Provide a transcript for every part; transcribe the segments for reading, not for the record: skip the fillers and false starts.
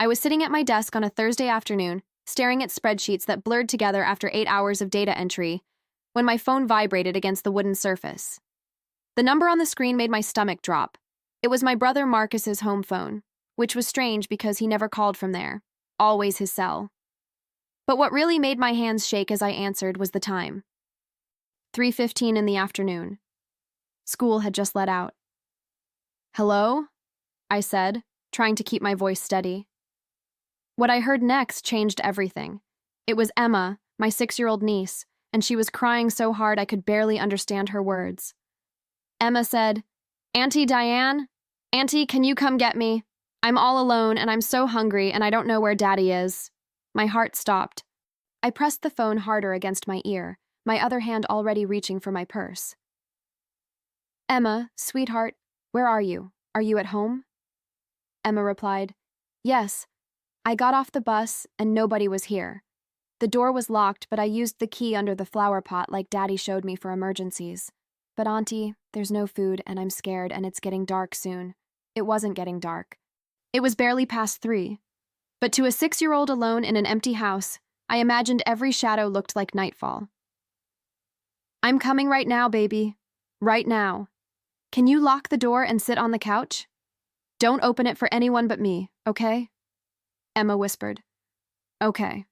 I was sitting at my desk on a Thursday afternoon, staring at spreadsheets that blurred together after 8 hours of data entry, when my phone vibrated against the wooden surface. The number on the screen made my stomach drop. It was my brother Marcus's home phone, which was strange because he never called from there, always his cell. But what really made my hands shake as I answered was the time. 3:15 in the afternoon. School had just let out. "Hello?" I said, trying to keep my voice steady. What I heard next changed everything. It was Emma, my 6-year-old niece, and she was crying so hard I could barely understand her words. Emma said, "Auntie Diane? Auntie, can you come get me? I'm all alone and I'm so hungry and I don't know where Daddy is." My heart stopped. I pressed the phone harder against my ear, my other hand already reaching for my purse. "Emma, sweetheart, where are you? Are you at home?" Emma replied, "Yes. I got off the bus and nobody was here. The door was locked, but I used the key under the flower pot like Daddy showed me for emergencies. But Auntie, there's no food and I'm scared and it's getting dark soon." It wasn't getting dark. It was barely past 3. But to a 6-year-old alone in an empty house, I imagined every shadow looked like nightfall. "I'm coming right now, baby. Right now. Can you lock the door and sit on the couch? Don't open it for anyone but me, okay?" Emma whispered. "Okay."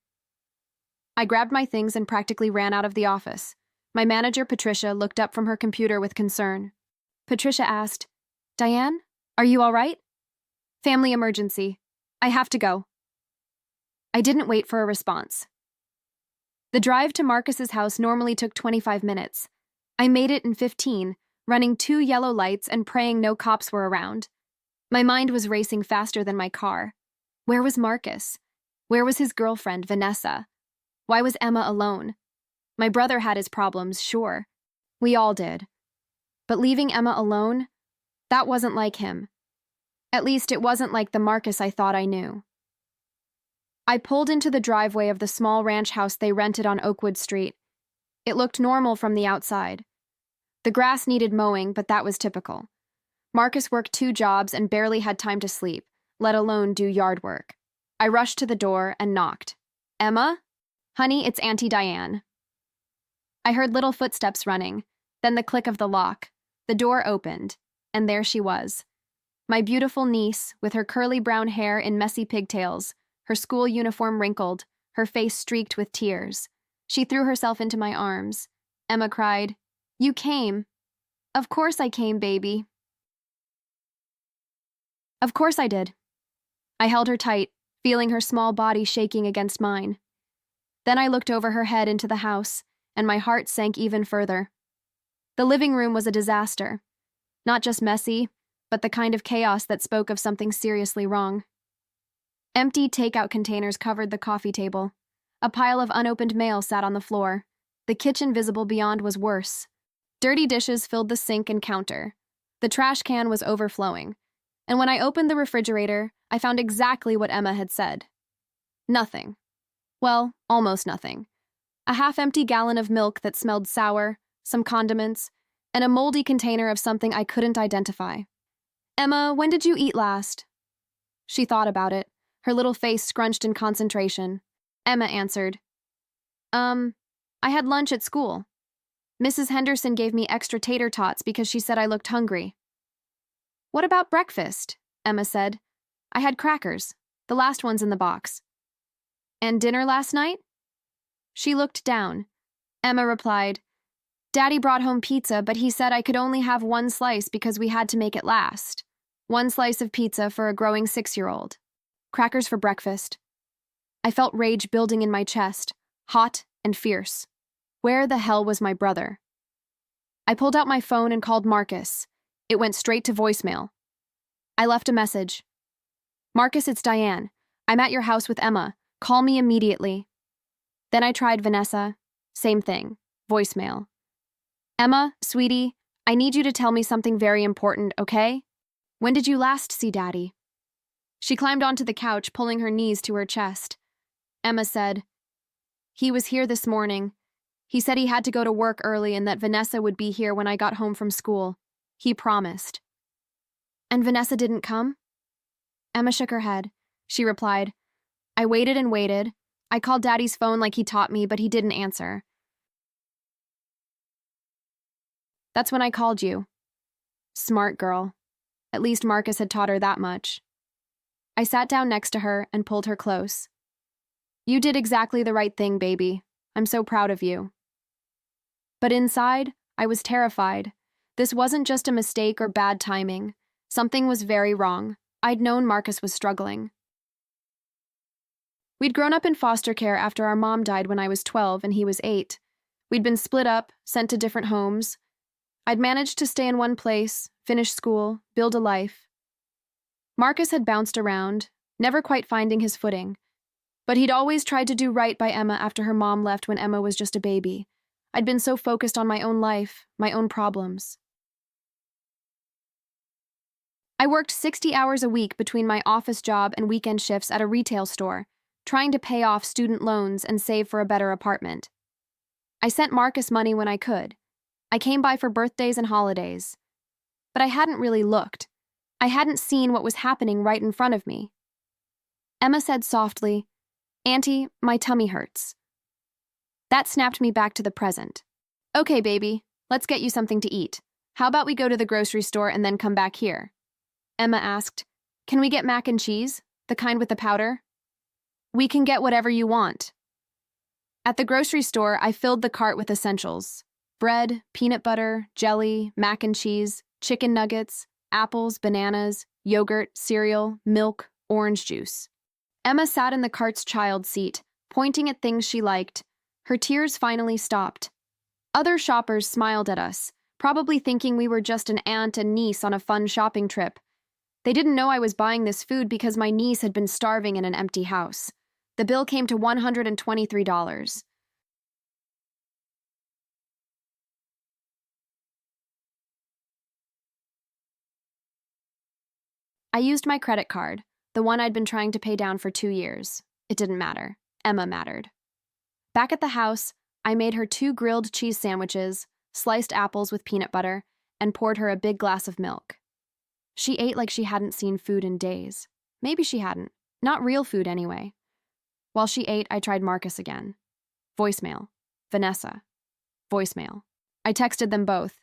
I grabbed my things and practically ran out of the office. My manager, Patricia, looked up from her computer with concern. Patricia asked, "Diane, are you all right?" "Family emergency. I have to go." I didn't wait for a response. The drive to Marcus's house normally took 25 minutes. I made it in 15, running 2 yellow lights and praying no cops were around. My mind was racing faster than my car. Where was Marcus? Where was his girlfriend, Vanessa? Why was Emma alone? My brother had his problems, sure. We all did. But leaving Emma alone? That wasn't like him. At least it wasn't like the Marcus I thought I knew. I pulled into the driveway of the small ranch house they rented on Oakwood Street. It looked normal from the outside. The grass needed mowing, but that was typical. Marcus worked 2 jobs and barely had time to sleep, let alone do yard work. I rushed to the door and knocked. "Emma? Honey, it's Auntie Diane." I heard little footsteps running, then the click of the lock. The door opened, and there she was. My beautiful niece, with her curly brown hair in messy pigtails, her school uniform wrinkled, her face streaked with tears. She threw herself into my arms. Emma cried, "You came." "Of course I came, baby." Of course I did. I held her tight, feeling her small body shaking against mine. Then I looked over her head into the house, and my heart sank even further. The living room was a disaster. Not just messy, but the kind of chaos that spoke of something seriously wrong. Empty takeout containers covered the coffee table. A pile of unopened mail sat on the floor. The kitchen visible beyond was worse. Dirty dishes filled the sink and counter. The trash can was overflowing. And when I opened the refrigerator, I found exactly what Emma had said. Nothing. Well, almost nothing. A half-empty gallon of milk that smelled sour, some condiments, and a moldy container of something I couldn't identify. "Emma, when did you eat last?" She thought about it, her little face scrunched in concentration. Emma answered, I had lunch at school. Mrs. Henderson gave me extra tater tots because she said I looked hungry." "What about breakfast?" Emma said. "I had crackers, the last ones in the box." "And dinner last night?" She looked down. Emma replied, "Daddy brought home pizza, but he said I could only have 1 slice because we had to make it last. 1 slice of pizza for a growing 6-year-old. Crackers for breakfast." I felt rage building in my chest, hot and fierce. Where the hell was my brother? I pulled out my phone and called Marcus. It went straight to voicemail. I left a message. "Marcus, it's Diane. I'm at your house with Emma. Call me immediately." Then I tried Vanessa. Same thing. Voicemail. "Emma, sweetie, I need you to tell me something very important, okay? When did you last see Daddy?" She climbed onto the couch, pulling her knees to her chest. Emma said, "He was here this morning. He said he had to go to work early and that Vanessa would be here when I got home from school. He promised." "And Vanessa didn't come?" Emma shook her head. she replied. I waited and waited. I called Daddy's phone like he taught me, but he didn't answer. That's when I called you. Smart girl. At least Marcus had taught her that much. I sat down next to her and pulled her close. You did exactly the right thing, baby. I'm so proud of you. But inside, I was terrified. This wasn't just a mistake or bad timing. Something was very wrong. I'd known Marcus was struggling. We'd grown up in foster care after our mom died when I was 12 and he was 8. We'd been split up, sent to different homes. I'd managed to stay in one place, finish school, build a life. Marcus had bounced around, never quite finding his footing. But he'd always tried to do right by Emma after her mom left when Emma was just a baby. I'd been so focused on my own life, my own problems. I worked 60 hours a week between my office job and weekend shifts at a retail store, trying to pay off student loans and save for a better apartment. I sent Marcus money when I could. I came by for birthdays and holidays. But I hadn't really looked. I hadn't seen what was happening right in front of me. Emma said softly, Auntie, my tummy hurts. That snapped me back to the present. Okay, baby, let's get you something to eat. How about we go to the grocery store and then come back here? Emma asked, Can we get mac and cheese, the kind with the powder? We can get whatever you want. At the grocery store, I filled the cart with essentials. Bread, peanut butter, jelly, mac and cheese, chicken nuggets, apples, bananas, yogurt, cereal, milk, orange juice. Emma sat in the cart's child seat, pointing at things she liked. Her tears finally stopped. Other shoppers smiled at us, probably thinking we were just an aunt and niece on a fun shopping trip. They didn't know I was buying this food because my niece had been starving in an empty house. The bill came to $123. I used my credit card, the one I'd been trying to pay down for 2 years. It didn't matter. Emma mattered. Back at the house, I made her 2 grilled cheese sandwiches, sliced apples with peanut butter, and poured her a big glass of milk. She ate like she hadn't seen food in days. Maybe she hadn't. Not real food, anyway. While she ate, I tried Marcus again. Voicemail. Vanessa. Voicemail. I texted them both.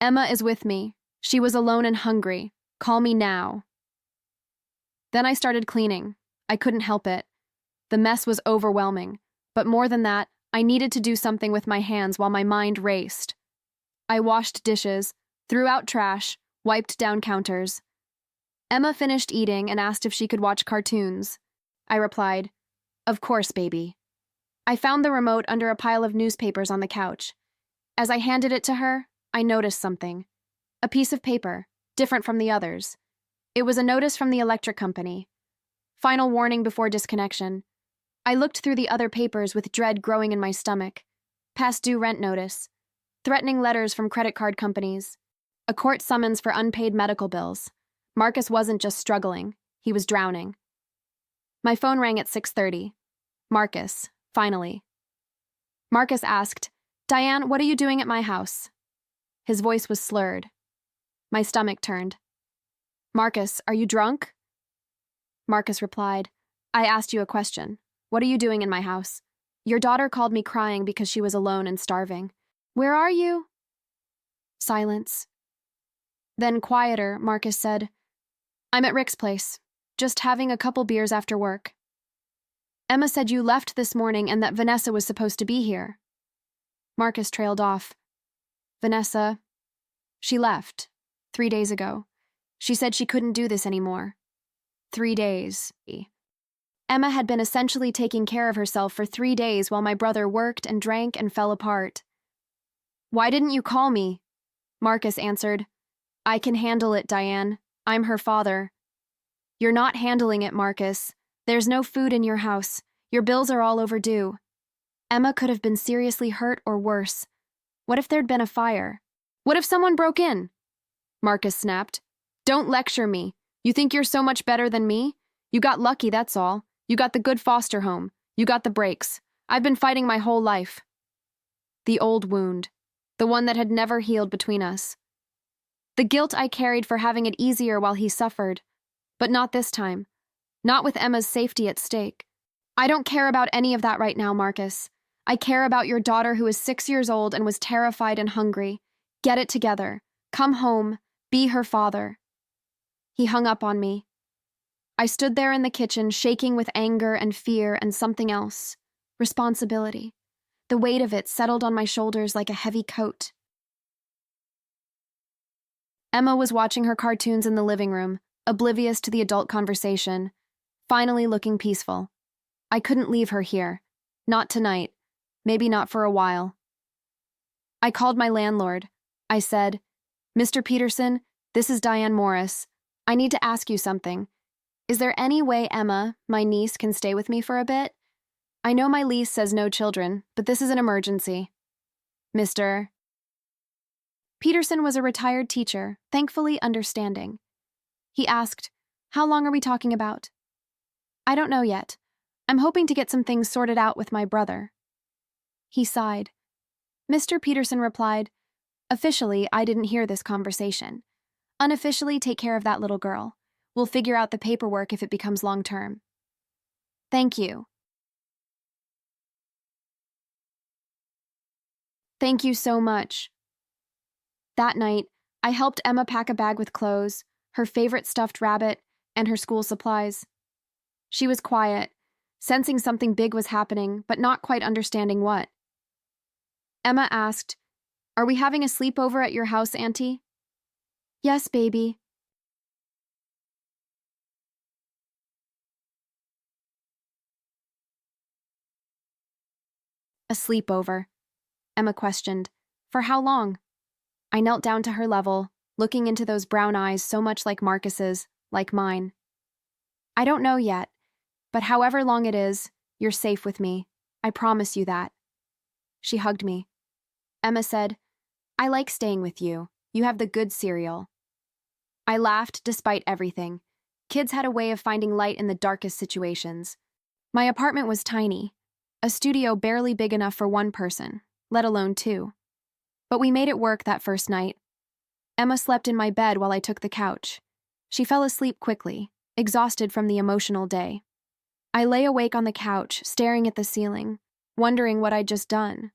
Emma is with me. She was alone and hungry. Call me now. Then I started cleaning. I couldn't help it. The mess was overwhelming. But more than that, I needed to do something with my hands while my mind raced. I washed dishes, threw out trash, wiped down counters. Emma finished eating and asked if she could watch cartoons. I replied, Of course, baby. I found the remote under a pile of newspapers on the couch. As I handed it to her, I noticed something. A piece of paper, different from the others. It was a notice from the electric company. Final warning before disconnection. I looked through the other papers with dread growing in my stomach. Past due rent notice. Threatening letters from credit card companies. A court summons for unpaid medical bills. Marcus wasn't just struggling, he was drowning. My phone rang at 6:30. Marcus, finally. Marcus asked, Diane, what are you doing at my house? His voice was slurred. My stomach turned. Marcus, are you drunk? Marcus replied, I asked you a question. What are you doing in my house? Your daughter called me crying because she was alone and starving. Where are you? Silence. Then quieter, Marcus said, I'm at Rick's place, just having a couple beers after work. Emma said you left this morning and that Vanessa was supposed to be here. Marcus trailed off. Vanessa, she left 3 days ago. She said she couldn't do this anymore. 3 days. Emma had been essentially taking care of herself for 3 days while my brother worked and drank and fell apart. Why didn't you call me? Marcus answered. I can handle it, Diane. I'm her father. You're not handling it, Marcus. There's no food in your house. Your bills are all overdue. Emma could have been seriously hurt or worse. What if there'd been a fire? What if someone broke in? Marcus snapped. Don't lecture me. You think you're so much better than me? You got lucky, that's all. You got the good foster home. You got the breaks. I've been fighting my whole life. The old wound. The one that had never healed between us. The guilt I carried for having it easier while he suffered. But not this time. Not with Emma's safety at stake. I don't care about any of that right now, Marcus. I care about your daughter who is 6 years old and was terrified and hungry. Get it together. Come home. Be her father. He hung up on me. I stood there in the kitchen, shaking with anger and fear and something else. Responsibility. The weight of it settled on my shoulders like a heavy coat. Emma was watching her cartoons in the living room, oblivious to the adult conversation, finally looking peaceful. I couldn't leave her here. Not tonight. Maybe not for a while. I called my landlord. I said, "Mr. Peterson, this is Diane Morris. I need to ask you something. Is there any way Emma, my niece, can stay with me for a bit? I know my lease says no children, but this is an emergency." Mr. Peterson was a retired teacher, thankfully understanding. He asked, "How long are we talking about?" "I don't know yet. I'm hoping to get some things sorted out with my brother." He sighed. Mr. Peterson replied, "Officially, I didn't hear this conversation. Unofficially, take care of that little girl. We'll figure out the paperwork if it becomes long-term." "Thank you." "Thank you so much." That night, I helped Emma pack a bag with clothes, her favorite stuffed rabbit, and her school supplies. She was quiet, sensing something big was happening, but not quite understanding what. Emma asked, "Are we having a sleepover at your house, Auntie?" "Yes, baby." "A sleepover?" Emma questioned. "For how long?" I knelt down to her level, looking into those brown eyes so much like Marcus's, like mine. "I don't know yet, but however long it is, you're safe with me. I promise you that." She hugged me. Emma said, "I like staying with you. You have the good cereal." I laughed despite everything. Kids had a way of finding light in the darkest situations. My apartment was tiny, a studio barely big enough for one person, let alone two. But we made it work that first night. Emma slept in my bed while I took the couch. She fell asleep quickly, exhausted from the emotional day. I lay awake on the couch, staring at the ceiling, wondering what I'd just done.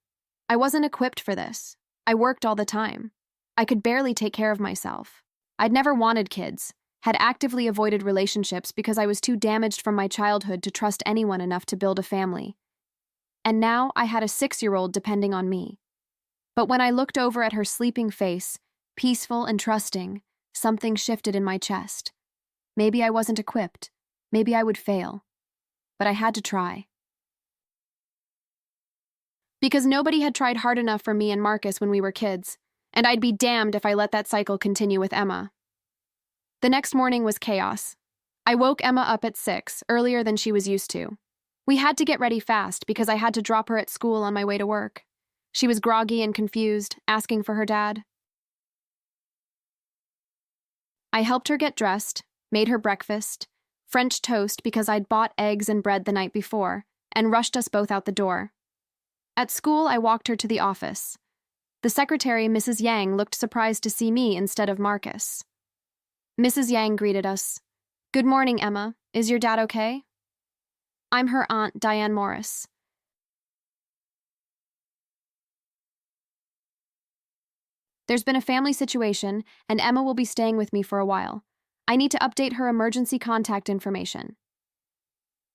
I wasn't equipped for this. I worked all the time. I could barely take care of myself. I'd never wanted kids, had actively avoided relationships because I was too damaged from my childhood to trust anyone enough to build a family. And now I had a 6-year-old depending on me. But when I looked over at her sleeping face, peaceful and trusting, something shifted in my chest. Maybe I wasn't equipped. Maybe I would fail. But I had to try. Because nobody had tried hard enough for me and Marcus when we were kids, and I'd be damned if I let that cycle continue with Emma. The next morning was chaos. I woke Emma up at 6, earlier than she was used to. We had to get ready fast because I had to drop her at school on my way to work. She was groggy and confused, asking for her dad. I helped her get dressed, made her breakfast, French toast because I'd bought eggs and bread the night before, and rushed us both out the door. At school, I walked her to the office. The secretary, Mrs. Yang, looked surprised to see me instead of Marcus. Mrs. Yang greeted us. "Good morning, Emma. Is your dad okay?" "I'm her aunt, Diane Morris." "There's been a family situation, and Emma will be staying with me for a while. I need to update her emergency contact information."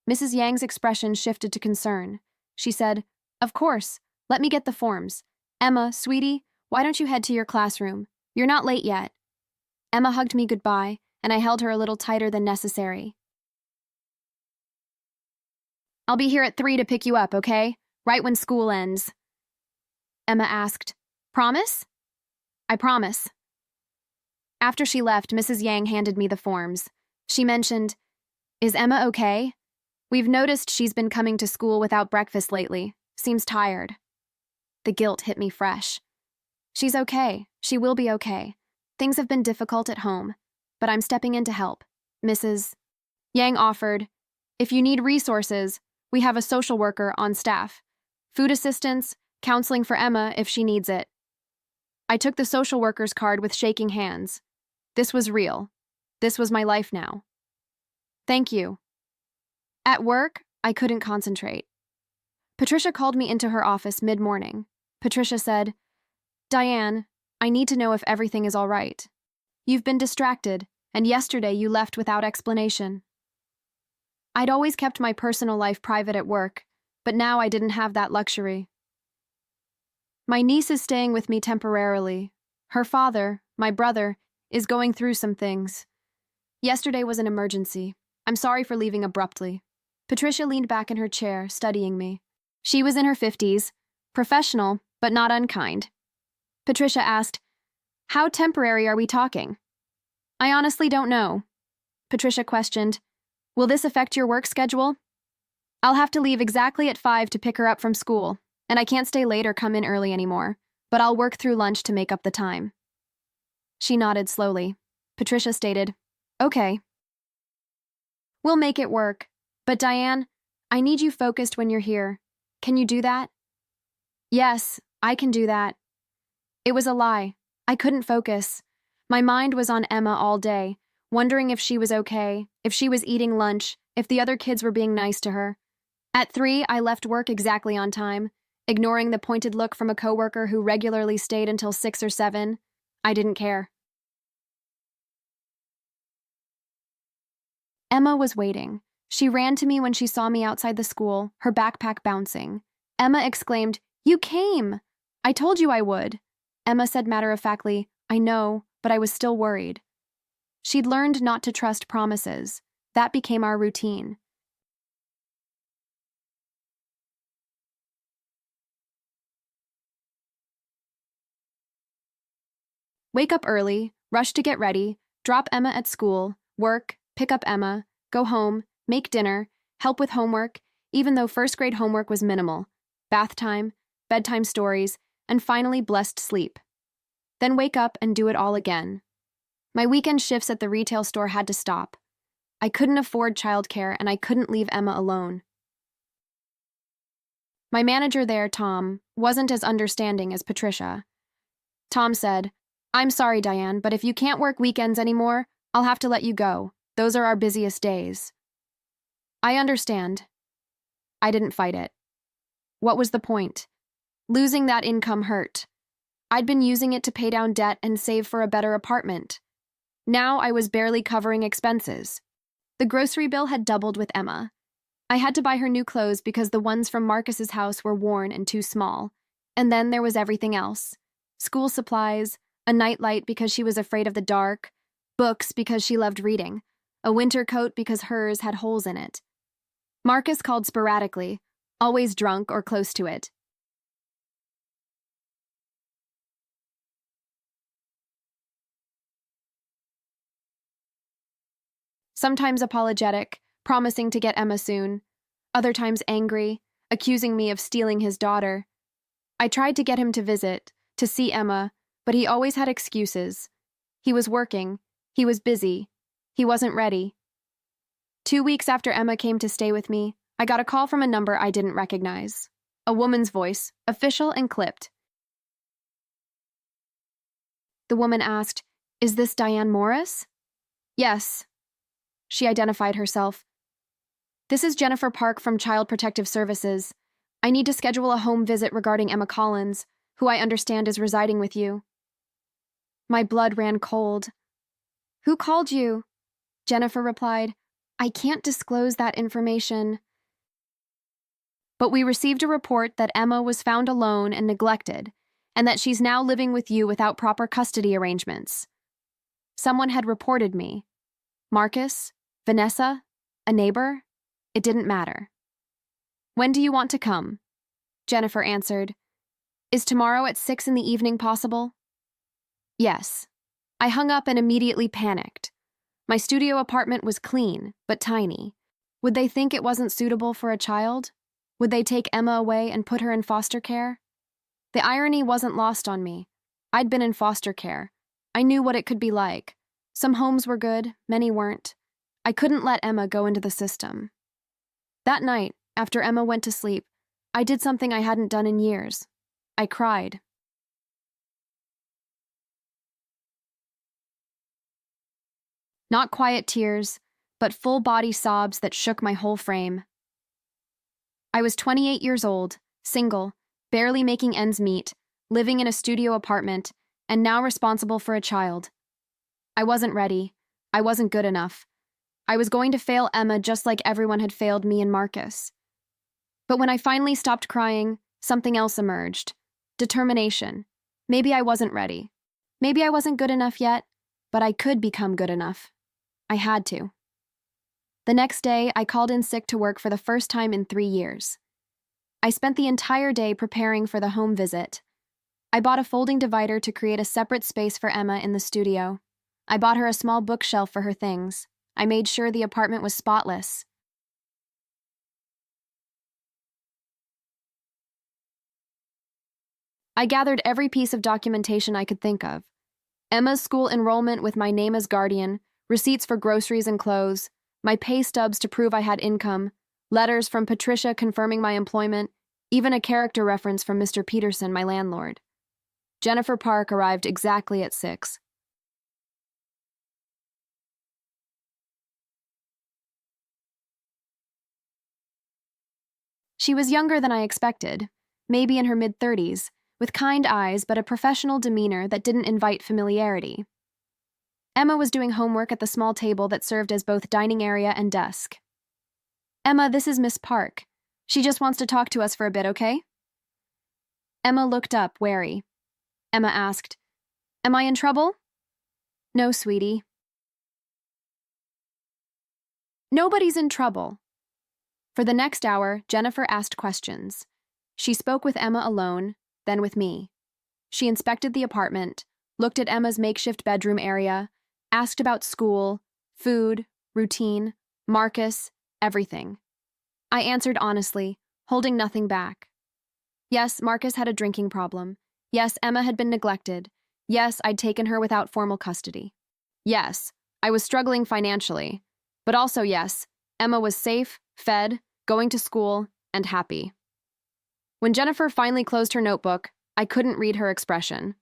Mrs. Yang's expression shifted to concern. She said, "Of course. Let me get the forms. Emma, sweetie, why don't you head to your classroom? You're not late yet." Emma hugged me goodbye, and I held her a little tighter than necessary. "I'll be here at 3 to pick you up, okay? Right when school ends." Emma asked, "Promise?" "I promise." After she left, Mrs. Yang handed me the forms. She mentioned, "Is Emma okay? We've noticed she's been coming to school without breakfast lately. Seems tired." The guilt hit me fresh. "She's okay. She will be okay. Things have been difficult at home, but I'm stepping in to help." Mrs. Yang offered, "If you need resources, we have a social worker on staff. Food assistance, counseling for Emma if she needs it." I took the social worker's card with shaking hands. This was real. This was my life now. "Thank you." At work, I couldn't concentrate. Patricia called me into her office mid-morning. Patricia said, "Diane, I need to know if everything is all right. You've been distracted, and yesterday you left without explanation." I'd always kept my personal life private at work, but now I didn't have that luxury. "My niece is staying with me temporarily. Her father, my brother, is going through some things. Yesterday was an emergency. I'm sorry for leaving abruptly." Patricia leaned back in her chair, studying me. She was in her 50s, professional, but not unkind. Patricia asked, "How temporary are we talking?" "I honestly don't know." Patricia questioned, "Will this affect your work schedule?" "I'll have to leave exactly at 5 to pick her up from school, and I can't stay late or come in early anymore, but I'll work through lunch to make up the time." She nodded slowly. Patricia stated, "Okay. We'll make it work. But Diane, I need you focused when you're here. Can you do that?" "Yes, I can do that." It was a lie. I couldn't focus. My mind was on Emma all day, wondering if she was okay, if she was eating lunch, if the other kids were being nice to her. At 3, I left work exactly on time, ignoring the pointed look from a coworker who regularly stayed until 6 or 7. I didn't care. Emma was waiting. She ran to me when she saw me outside the school, her backpack bouncing. Emma exclaimed, "You came! I told you I would." Emma said matter-of-factly, "I know, but I was still worried." She'd learned not to trust promises. That became our routine. Wake up early, rush to get ready, drop Emma at school, work, pick up Emma, go home, make dinner, help with homework, even though first-grade homework was minimal, bath time, bedtime stories, and finally blessed sleep. Then wake up and do it all again. My weekend shifts at the retail store had to stop. I couldn't afford childcare and I couldn't leave Emma alone. My manager there, Tom, wasn't as understanding as Patricia. Tom said, "I'm sorry, Diane, but if you can't work weekends anymore, I'll have to let you go. Those are our busiest days." "I understand." I didn't fight it. What was the point? Losing that income hurt. I'd been using it to pay down debt and save for a better apartment. Now I was barely covering expenses. The grocery bill had doubled with Emma. I had to buy her new clothes because the ones from Marcus's house were worn and too small. And then there was everything else. School supplies, a nightlight because she was afraid of the dark, books because she loved reading, a winter coat because hers had holes in it. Marcus called sporadically, always drunk or close to it. Sometimes apologetic, promising to get Emma soon, other times angry, accusing me of stealing his daughter. I tried to get him to visit, to see Emma, but he always had excuses. He was working, he was busy, he wasn't ready. 2 weeks after Emma came to stay with me, I got a call from a number I didn't recognize. A woman's voice, official and clipped. The woman asked, "Is this Diane Morris?" "Yes." She identified herself. "This is Jennifer Park from Child Protective Services. I need to schedule a home visit regarding Emma Collins, who I understand is residing with you." My blood ran cold. "Who called you?" Jennifer replied, "I can't disclose that information." "But we received a report that Emma was found alone and neglected, and that she's now living with you without proper custody arrangements." Someone had reported me. Marcus? Vanessa? A neighbor? It didn't matter. "When do you want to come?" Jennifer answered, "Is tomorrow at 6 in the evening possible?" "Yes." I hung up and immediately panicked. My studio apartment was clean, but tiny. Would they think it wasn't suitable for a child? Would they take Emma away and put her in foster care? The irony wasn't lost on me. I'd been in foster care. I knew what it could be like. Some homes were good, many weren't. I couldn't let Emma go into the system. That night, after Emma went to sleep, I did something I hadn't done in years. I cried. Not quiet tears, but full-body sobs that shook my whole frame. I was 28 years old, single, barely making ends meet, living in a studio apartment, and now responsible for a child. I wasn't ready. I wasn't good enough. I was going to fail Emma just like everyone had failed me and Marcus. But when I finally stopped crying, something else emerged. Determination. Maybe I wasn't ready. Maybe I wasn't good enough yet, but I could become good enough. I had to. The next day, I called in sick to work for the first time in 3 years. I spent the entire day preparing for the home visit. I bought a folding divider to create a separate space for Emma in the studio. I bought her a small bookshelf for her things. I made sure the apartment was spotless. I gathered every piece of documentation I could think of. Emma's school enrollment with my name as guardian, receipts for groceries and clothes, my pay stubs to prove I had income, letters from Patricia confirming my employment, even a character reference from Mr. Peterson, my landlord. Jennifer Park arrived exactly at 6. She was younger than I expected, maybe in her mid-30s, with kind eyes but a professional demeanor that didn't invite familiarity. Emma was doing homework at the small table that served as both dining area and desk. "Emma, this is Miss Park. She just wants to talk to us for a bit, okay?" Emma looked up, wary. Emma asked, "Am I in trouble?" "No, sweetie." Nobody's in trouble. For the next hour, Jennifer asked questions. She spoke with Emma alone, then with me. She inspected the apartment, looked at Emma's makeshift bedroom area, asked about school, food, routine, Marcus, everything. I answered honestly, holding nothing back. Yes, Marcus had a drinking problem. Yes, Emma had been neglected. Yes, I'd taken her without formal custody. Yes, I was struggling financially. But also yes, Emma was safe, fed, going to school, and happy. When Jennifer finally closed her notebook, I couldn't read her expression.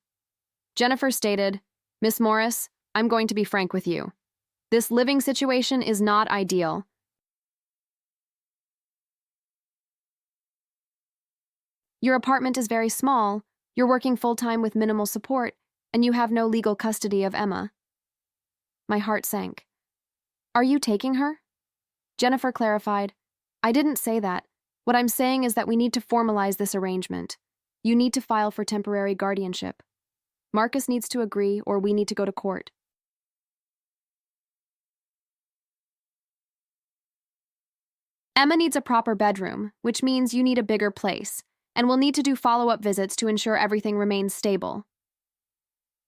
Jennifer stated, "Miss Morris, I'm going to be frank with you. This living situation is not ideal. Your apartment is very small, you're working full-time with minimal support, and you have no legal custody of Emma." My heart sank. "Are you taking her?" Jennifer clarified, "I didn't say that. What I'm saying is that we need to formalize this arrangement. You need to file for temporary guardianship. Marcus needs to agree, or we need to go to court." Emma needs a proper bedroom, which means you need a bigger place, and we'll need to do follow-up visits to ensure everything remains stable.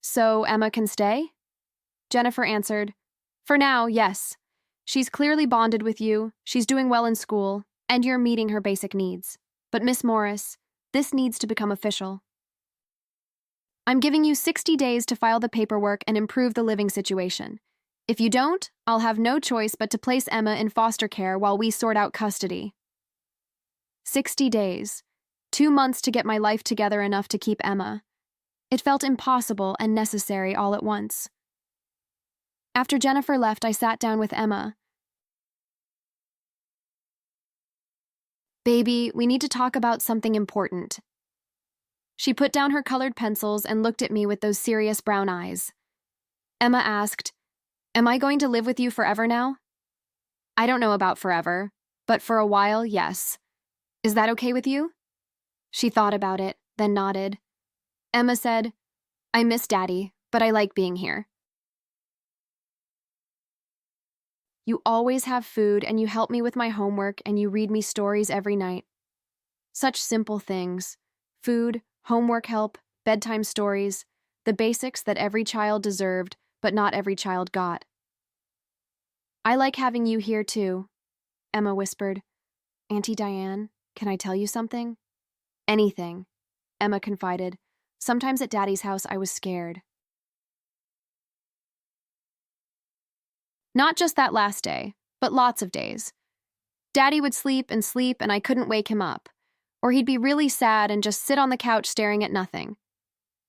"So Emma can stay?" Jennifer answered, "For now, yes. She's clearly bonded with you, she's doing well in school, and you're meeting her basic needs. But Miss Morris, this needs to become official. I'm giving you 60 days to file the paperwork and improve the living situation. If you don't, I'll have no choice but to place Emma in foster care while we sort out custody." 60 days. 2 months to get my life together enough to keep Emma. It felt impossible and necessary all at once. After Jennifer left, I sat down with Emma. "Baby, we need to talk about something important." She put down her colored pencils and looked at me with those serious brown eyes. Emma asked, "Am I going to live with you forever now?" "I don't know about forever, but for a while, yes. Is that okay with you?" She thought about it, then nodded. Emma said, "I miss Daddy, but I like being here. You always have food, and you help me with my homework, and you read me stories every night. Such simple things. Food, homework help, bedtime stories, the basics that every child deserved, but not every child got. I like having you here too," Emma whispered. "Auntie Diane, can I tell you something?" "Anything," Emma confided. "Sometimes at Daddy's house I was scared." Not just that last day, but lots of days. Daddy would sleep, and I couldn't wake him up. Or he'd be really sad and just sit on the couch staring at nothing.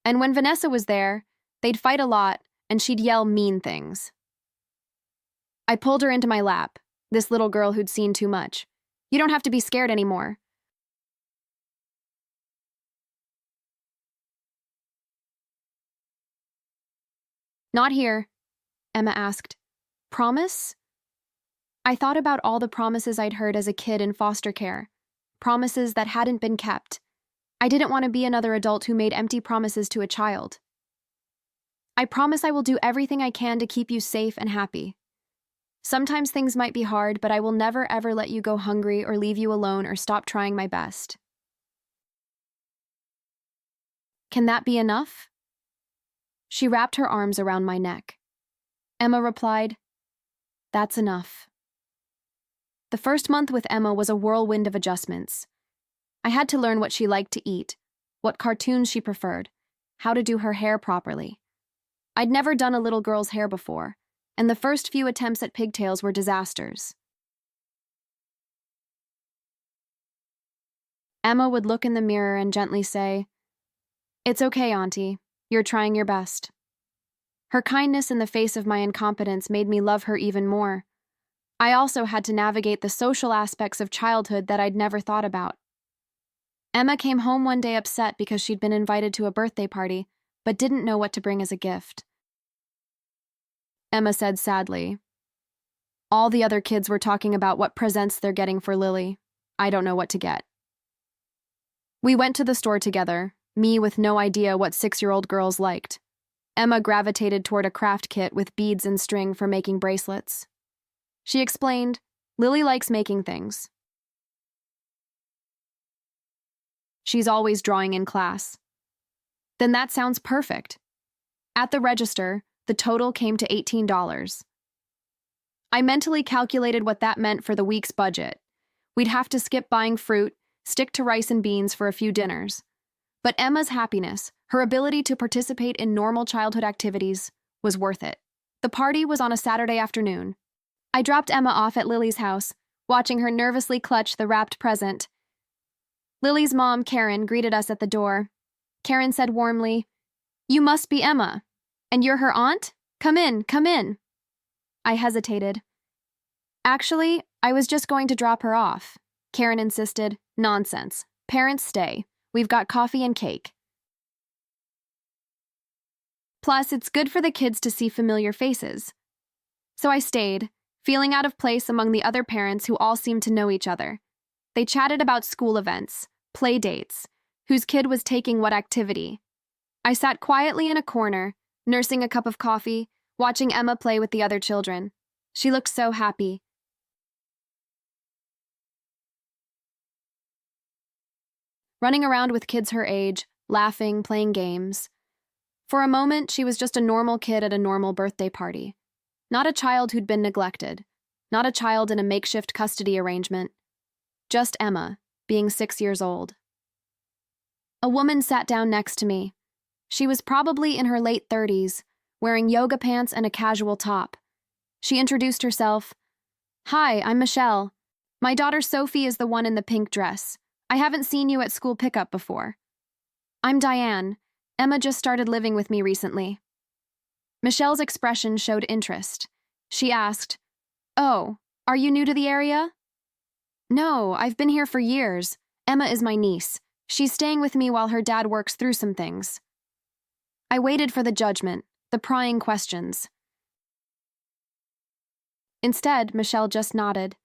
And when Vanessa was there, they'd fight a lot, and she'd yell mean things. I pulled her into my lap, this little girl who'd seen too much. You don't have to be scared anymore. Not here, Emma asked. Promise? I thought about all the promises I'd heard as a kid in foster care, promises that hadn't been kept. I didn't want to be another adult who made empty promises to a child. I promise I will do everything I can to keep you safe and happy. Sometimes things might be hard, but I will never ever let you go hungry or leave you alone or stop trying my best. Can that be enough? She wrapped her arms around my neck. Emma replied, That's enough. The first month with Emma was a whirlwind of adjustments. I had to learn what she liked to eat, what cartoons she preferred, how to do her hair properly. I'd never done a little girl's hair before, and the first few attempts at pigtails were disasters. Emma would look in the mirror and gently say, It's okay, Auntie. You're trying your best. Her kindness in the face of my incompetence made me love her even more. I also had to navigate the social aspects of childhood that I'd never thought about. Emma came home one day upset because she'd been invited to a birthday party, but didn't know what to bring as a gift. Emma said sadly, All the other kids were talking about what presents they're getting for Lily. I don't know what to get. We went to the store together, me with no idea what 6-year-old girls liked. Emma gravitated toward a craft kit with beads and string for making bracelets. She explained, Lily likes making things. She's always drawing in class. Then that sounds perfect. At the register, the total came to $18. I mentally calculated what that meant for the week's budget. We'd have to skip buying fruit, stick to rice and beans for a few dinners. But Emma's happiness, her ability to participate in normal childhood activities, was worth it. The party was on a Saturday afternoon. I dropped Emma off at Lily's house, watching her nervously clutch the wrapped present. Lily's mom, Karen, greeted us at the door. Karen said warmly, You must be Emma. And you're her aunt? Come in, come in. I hesitated. Actually, I was just going to drop her off. Karen insisted, Nonsense. Parents stay. We've got coffee and cake. Plus, it's good for the kids to see familiar faces. So I stayed, feeling out of place among the other parents who all seemed to know each other. They chatted about school events, play dates, whose kid was taking what activity. I sat quietly in a corner, nursing a cup of coffee, watching Emma play with the other children. She looked so happy. Running around with kids her age, laughing, playing games. For a moment, she was just a normal kid at a normal birthday party. Not a child who'd been neglected. Not a child in a makeshift custody arrangement. Just Emma, being 6 years old. A woman sat down next to me. She was probably in her late 30s, wearing yoga pants and a casual top. She introduced herself. Hi, I'm Michelle. My daughter Sophie is the one in the pink dress. I haven't seen you at school pickup before. I'm Diane. Emma just started living with me recently. Michelle's expression showed interest. She asked, Oh, are you new to the area? No, I've been here for years. Emma is my niece. She's staying with me while her dad works through some things. I waited for the judgment, the prying questions. Instead, Michelle just nodded.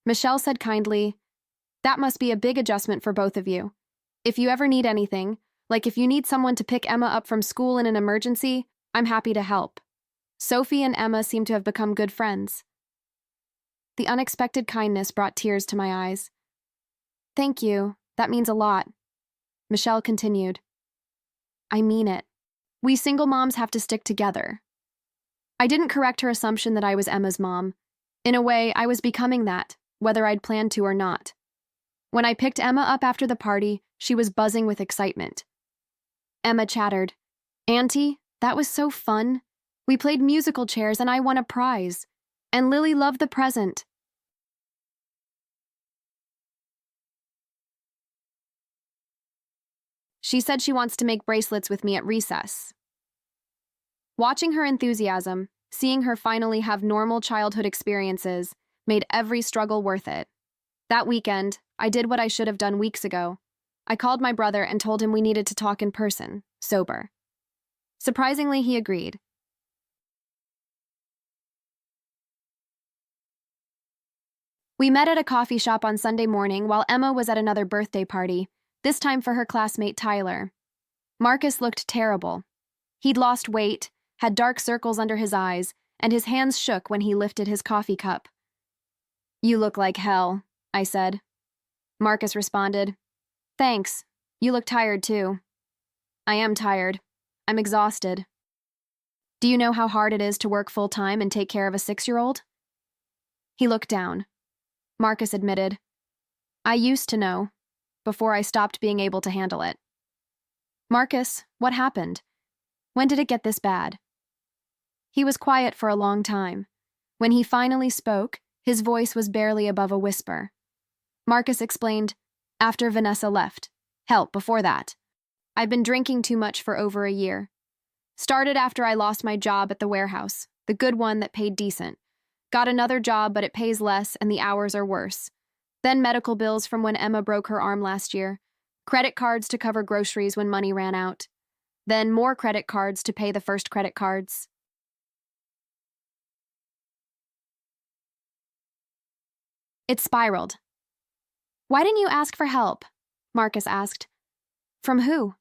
Michelle said kindly, That must be a big adjustment for both of you. If you ever need anything, like if you need someone to pick Emma up from school in an emergency, I'm happy to help. Sophie and Emma seem to have become good friends. The unexpected kindness brought tears to my eyes. Thank you. That means a lot. Michelle continued. I mean it. We single moms have to stick together. I didn't correct her assumption that I was Emma's mom. In a way, I was becoming that, whether I'd planned to or not. When I picked Emma up after the party, she was buzzing with excitement. Emma chattered, Auntie, that was so fun. We played musical chairs and I won a prize. And Lily loved the present. She said she wants to make bracelets with me at recess. Watching her enthusiasm, Seeing her finally have normal childhood experiences made every struggle worth it. That weekend, I did what I should have done weeks ago. I called my brother and told him we needed to talk in person, sober. Surprisingly, he agreed. We met at a coffee shop on Sunday morning while Emma was at another birthday party, this time for her classmate Tyler. Marcus looked terrible. He'd lost weight, had dark circles under his eyes, and his hands shook when he lifted his coffee cup. "You look like hell," I said. Marcus responded, "Thanks. You look tired too." "I am tired. I'm exhausted." "Do you know how hard it is to work full-time and take care of a 6-year-old? He looked down. Marcus admitted, "I used to know, before I stopped being able to handle it." "Marcus, what happened? When did it get this bad?" He was quiet for a long time. When he finally spoke, his voice was barely above a whisper. Marcus explained, "After Vanessa left. Help, before that. I've been drinking too much for over a year. Started after I lost my job at the warehouse, the good one that paid decent. Got another job, but it pays less and the hours are worse. Then medical bills from when Emma broke her arm last year. Credit cards to cover groceries when money ran out. Then more credit cards to pay the first credit cards." It spiraled. "Why didn't you ask for help?" Marcus asked. "From who?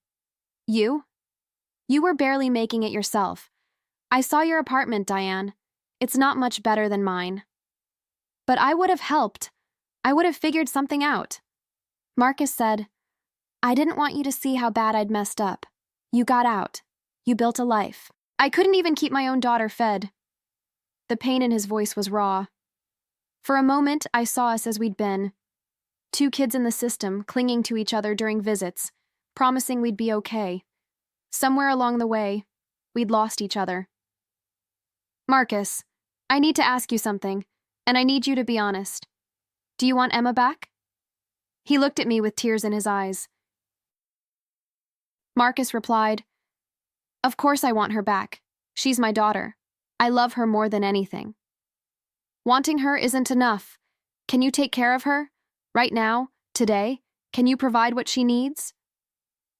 You? You were barely making it yourself. I saw your apartment, Diane. It's not much better than mine. But I would have helped. I would have figured something out." Marcus said, "I didn't want you to see how bad I'd messed up. You got out. You built a life. I couldn't even keep my own daughter fed." The pain in his voice was raw. For a moment, I saw us as we'd been. 2 kids in the system, clinging to each other during visits, promising we'd be okay. Somewhere along the way, we'd lost each other. "Marcus, I need to ask you something, and I need you to be honest. Do you want Emma back?" He looked at me with tears in his eyes. Marcus replied, "Of course I want her back. She's my daughter. I love her more than anything. Wanting her isn't enough. Can you take care of her? Right now, today, can you provide what she needs?"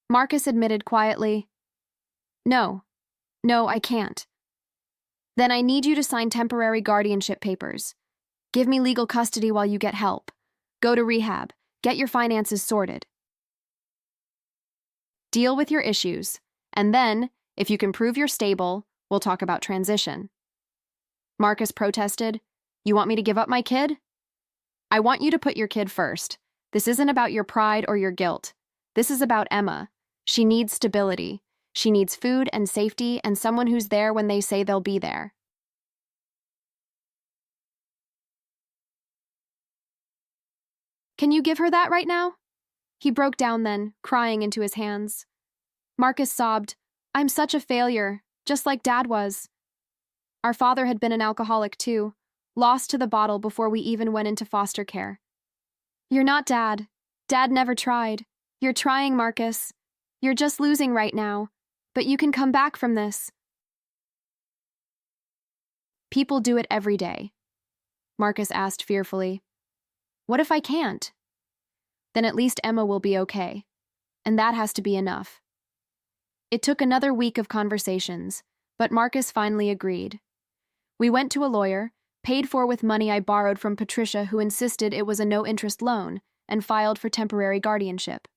Marcus admitted quietly, No, I can't." "Then I need you to sign temporary guardianship papers. Give me legal custody while you get help. Go to rehab. Get your finances sorted. Deal with your issues. And then, if you can prove you're stable, we'll talk about transition." Marcus protested, "You want me to give up my kid?" "I want you to put your kid first. This isn't about your pride or your guilt. This is about Emma. She needs stability. She needs food and safety and someone who's there when they say they'll be there." "Can you give her that right now?" He broke down then, crying into his hands. Marcus sobbed, "I'm such a failure, just like Dad was." Our father had been an alcoholic too, lost to the bottle before we even went into foster care. "You're not Dad. Dad never tried. You're trying, Marcus. You're just losing right now. But you can come back from this." "People do it every day." Marcus asked fearfully. "What if I can't?" "Then at least Emma will be okay. And that has to be enough." It took another week of conversations, but Marcus finally agreed. We went to a lawyer, paid for with money I borrowed from Patricia, who insisted it was a no-interest loan, and filed for temporary guardianship.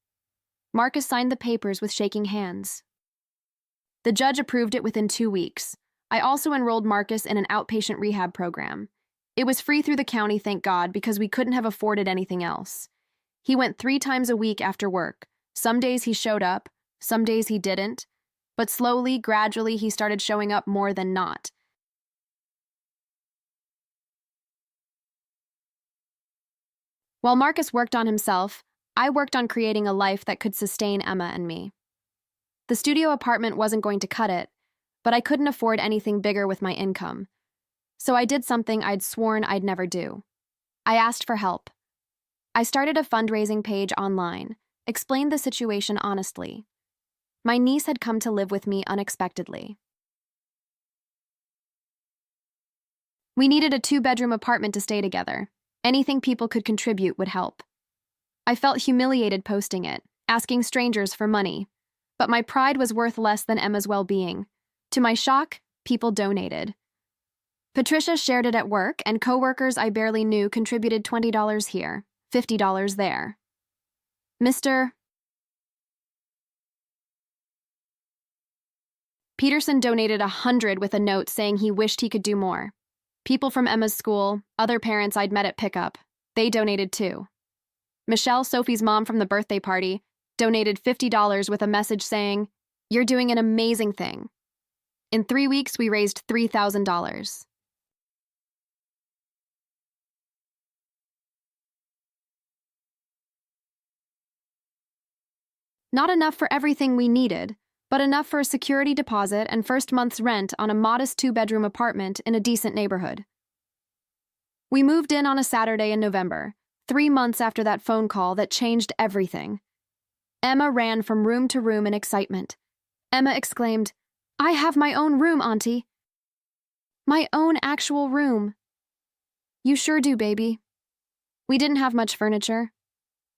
Marcus signed the papers with shaking hands. The judge approved it within 2 weeks. I also enrolled Marcus in an outpatient rehab program. It was free through the county, thank God, because we couldn't have afforded anything else. He went 3 times a week after work. Some days he showed up, some days he didn't, but slowly, gradually, he started showing up more than not. While Marcus worked on himself, I worked on creating a life that could sustain Emma and me. The studio apartment wasn't going to cut it, but I couldn't afford anything bigger with my income. So I did something I'd sworn I'd never do. I asked for help. I started a fundraising page online, explained the situation honestly. My niece had come to live with me unexpectedly. We needed a 2-bedroom apartment to stay together. Anything people could contribute would help. I felt humiliated posting it, asking strangers for money. But my pride was worth less than Emma's well-being. To my shock, people donated. Patricia shared it at work, and coworkers I barely knew contributed $20 here, $50 there. Mr. Peterson donated $100 with a note saying he wished he could do more. People from Emma's school, other parents I'd met at pickup, they donated too. Michelle, Sophie's mom from the birthday party, donated $50 with a message saying, "You're doing an amazing thing." In 3 weeks, we raised $3,000. Not enough for everything we needed, but enough for a security deposit and first month's rent on a modest 2-bedroom apartment in a decent neighborhood. We moved in on a Saturday in November, 3 months after that phone call that changed everything. Emma ran from room to room in excitement. Emma exclaimed, "I have my own room, Auntie. My own actual room." "You sure do, baby." We didn't have much furniture.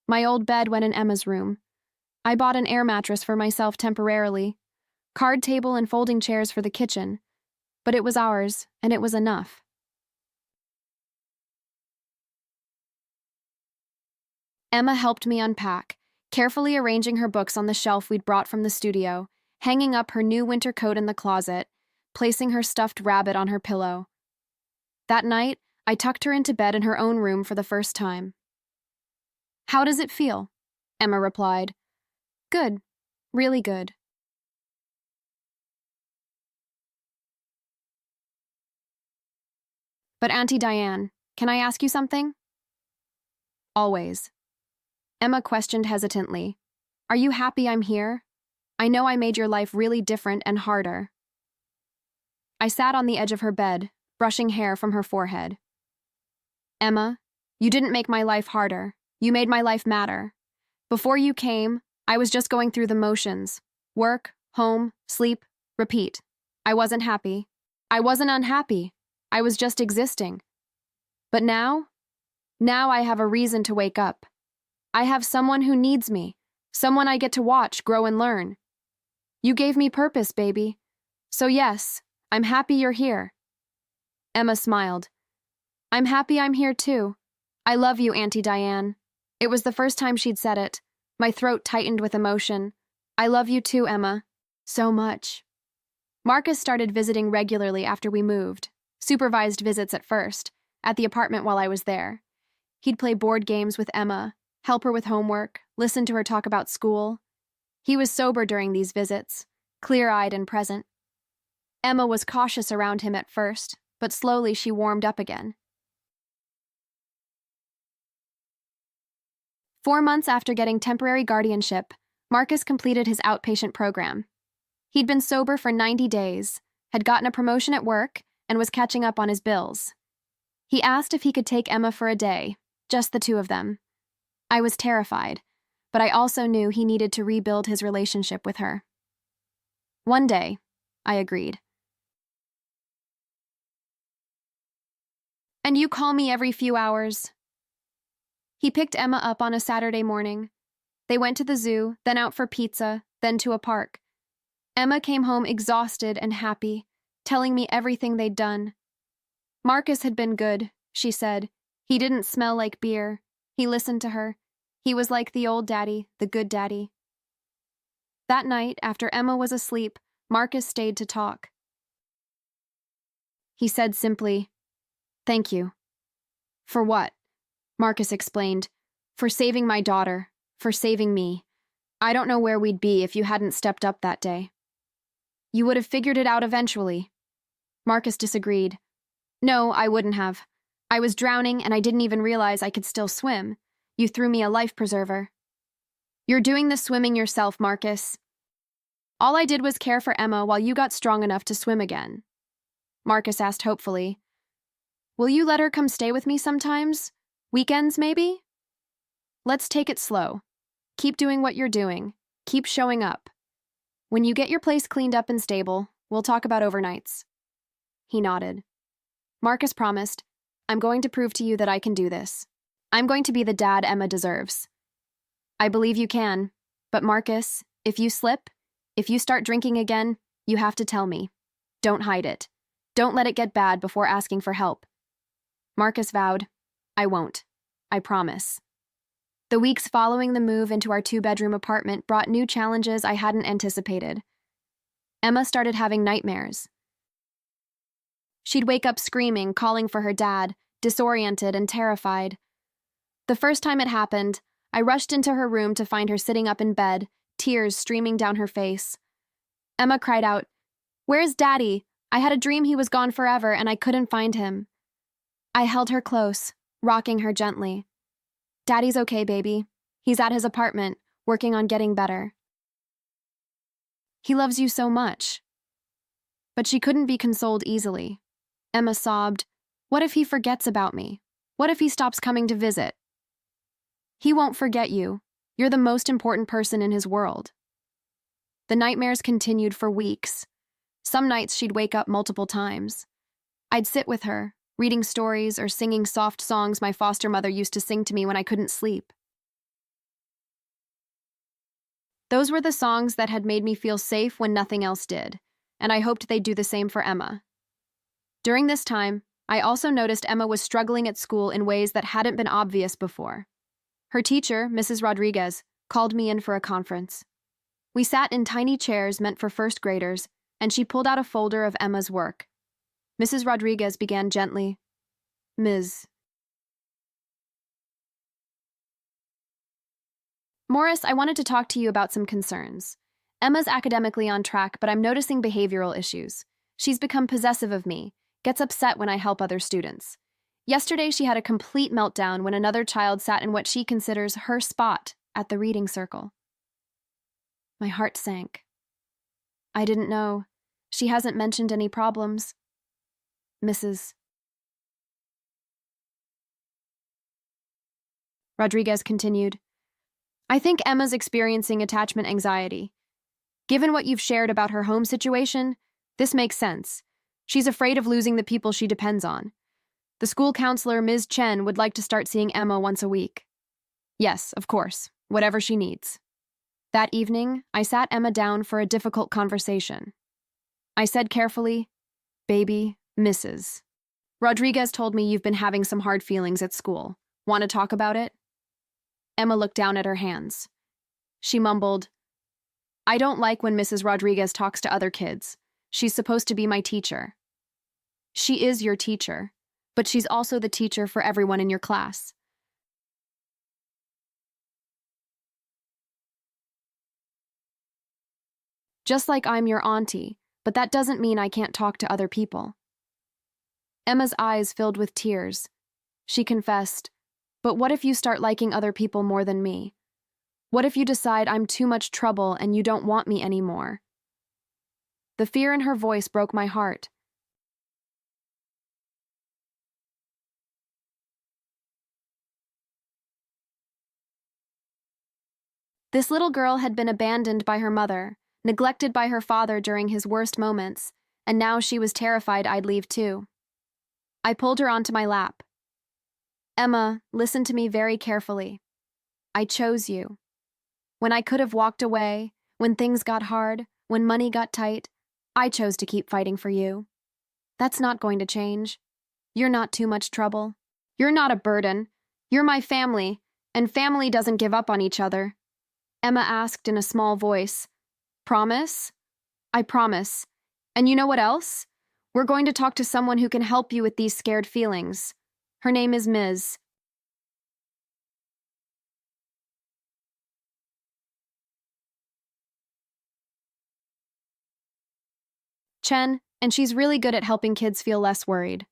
My old bed went in Emma's room. I bought an air mattress for myself temporarily, card table and folding chairs for the kitchen, but it was ours, and it was enough. Emma helped me unpack, carefully arranging her books on the shelf we'd brought from the studio, hanging up her new winter coat in the closet, placing her stuffed rabbit on her pillow. That night, I tucked her into bed in her own room for the first time. "How does it feel?" Emma replied. "Good. Really good." "But Auntie Diane, can I ask you something?" "Always." Emma questioned hesitantly. "Are you happy I'm here? I know I made your life really different and harder." I sat on the edge of her bed, brushing hair from her forehead. "Emma, you didn't make my life harder. You made my life matter. Before you came, I was just going through the motions. Work, home, sleep, repeat. I wasn't happy. I wasn't unhappy. I was just existing. But now I have a reason to wake up. I have someone who needs me, someone I get to watch, grow, and learn. You gave me purpose, baby. So yes, I'm happy you're here." Emma smiled. "I'm happy I'm here too. I love you, Auntie Diane." It was the first time she'd said it. My throat tightened with emotion. "I love you too, Emma. So much." Marcus started visiting regularly after we moved. Supervised visits at first, at the apartment while I was there. He'd play board games with Emma, help her with homework, listen to her talk about school. He was sober during these visits, clear-eyed and present. Emma was cautious around him at first, but slowly she warmed up again. 4 months after getting temporary guardianship, Marcus completed his outpatient program. He'd been sober for 90 days, had gotten a promotion at work, and was catching up on his bills. He asked if he could take Emma for a day, just the two of them. I was terrified, but I also knew he needed to rebuild his relationship with her. "One day," I agreed. "And you call me every few hours." He picked Emma up on a Saturday morning. They went to the zoo, then out for pizza, then to a park. Emma came home exhausted and happy, telling me everything they'd done. Marcus had been good, she said. He didn't smell like beer. He listened to her. He was like the old daddy, the good daddy. That night, after Emma was asleep, Marcus stayed to talk. He said simply, "Thank you." "For what?" Marcus explained. "For saving my daughter, for saving me. I don't know where we'd be if you hadn't stepped up that day." "You would have figured it out eventually." Marcus disagreed. "No, I wouldn't have. I was drowning and I didn't even realize I could still swim. You threw me a life preserver." "You're doing the swimming yourself, Marcus. All I did was care for Emma while you got strong enough to swim again." Marcus asked hopefully, "Will you let her come stay with me sometimes? Weekends, maybe?" "Let's take it slow. Keep doing what you're doing. Keep showing up. When you get your place cleaned up and stable, we'll talk about overnights." He nodded. Marcus promised, I'm going to prove to you that I can do this. I'm going to be the dad Emma deserves. I believe you can, but Marcus, if you slip, if you start drinking again, you have to tell me. Don't hide it. Don't let it get bad before asking for help. Marcus vowed, I won't. I promise. The weeks following the move into our 2-bedroom apartment brought new challenges I hadn't anticipated. Emma started having nightmares. She'd wake up screaming, calling for her dad, disoriented and terrified. The first time it happened, I rushed into her room to find her sitting up in bed, tears streaming down her face. Emma cried out, "Where's Daddy? I had a dream he was gone forever and I couldn't find him." I held her close, rocking her gently. "Daddy's okay, baby. He's at his apartment, working on getting better. He loves you so much." But she couldn't be consoled easily. Emma sobbed, "What if he forgets about me? What if he stops coming to visit?" "He won't forget you. You're the most important person in his world." The nightmares continued for weeks. Some nights she'd wake up multiple times. I'd sit with her, reading stories or singing soft songs my foster mother used to sing to me when I couldn't sleep. Those were the songs that had made me feel safe when nothing else did, and I hoped they'd do the same for Emma. During this time, I also noticed Emma was struggling at school in ways that hadn't been obvious before. Her teacher, Mrs. Rodriguez, called me in for a conference. We sat in tiny chairs meant for first graders, and she pulled out a folder of Emma's work. Mrs. Rodriguez began gently, "Ms. Morris, I wanted to talk to you about some concerns. Emma's academically on track, but I'm noticing behavioral issues. She's become possessive of me, gets upset when I help other students. Yesterday, she had a complete meltdown when another child sat in what she considers her spot at the reading circle." My heart sank. I didn't know. She hasn't mentioned any problems. Mrs. Rodriguez continued, "I think Emma's experiencing attachment anxiety. Given what you've shared about her home situation, this makes sense. She's afraid of losing the people she depends on. The school counselor, Ms. Chen, would like to start seeing Emma once a week." "Yes, of course, whatever she needs." That evening, I sat Emma down for a difficult conversation. I said carefully, "Baby, Mrs. Rodriguez told me you've been having some hard feelings at school. Want to talk about it?" Emma looked down at her hands. She mumbled, "I don't like when Mrs. Rodriguez talks to other kids. She's supposed to be my teacher." "She is your teacher, but she's also the teacher for everyone in your class." "Just like I'm your auntie, but that doesn't mean I can't talk to other people." Emma's eyes filled with tears. She confessed, "But what if you start liking other people more than me? What if you decide I'm too much trouble and you don't want me anymore?" The fear in her voice broke my heart. This little girl had been abandoned by her mother, neglected by her father during his worst moments, and now she was terrified I'd leave too. I pulled her onto my lap. "Emma, listen to me very carefully. I chose you. When I could have walked away, when things got hard, when money got tight, I chose to keep fighting for you. That's not going to change. You're not too much trouble. You're not a burden. You're my family, and family doesn't give up on each other." Emma asked in a small voice. "Promise?" "I promise. And you know what else? We're going to talk to someone who can help you with these scared feelings. Her name is Ms. Chen, and she's really good at helping kids feel less worried."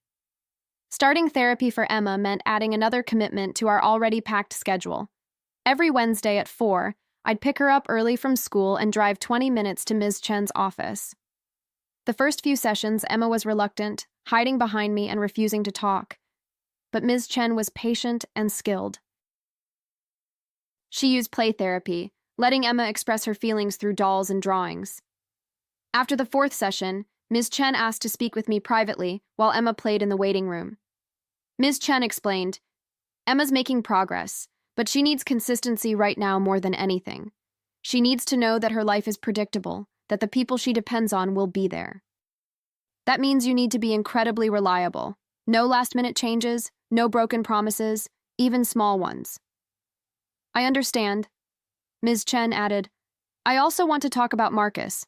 Starting therapy for Emma meant adding another commitment to our already packed schedule. Every Wednesday at 4, I'd pick her up early from school and drive 20 minutes to Ms. Chen's office. The first few sessions, Emma was reluctant, hiding behind me and refusing to talk. But Ms. Chen was patient and skilled. She used play therapy, letting Emma express her feelings through dolls and drawings. After the 4th session, Ms. Chen asked to speak with me privately while Emma played in the waiting room. Ms. Chen explained, Emma's making progress, but she needs consistency right now more than anything. She needs to know that her life is predictable, that the people she depends on will be there. That means you need to be incredibly reliable. No last-minute changes, no broken promises, even small ones. I understand. Ms. Chen added, I also want to talk about Marcus.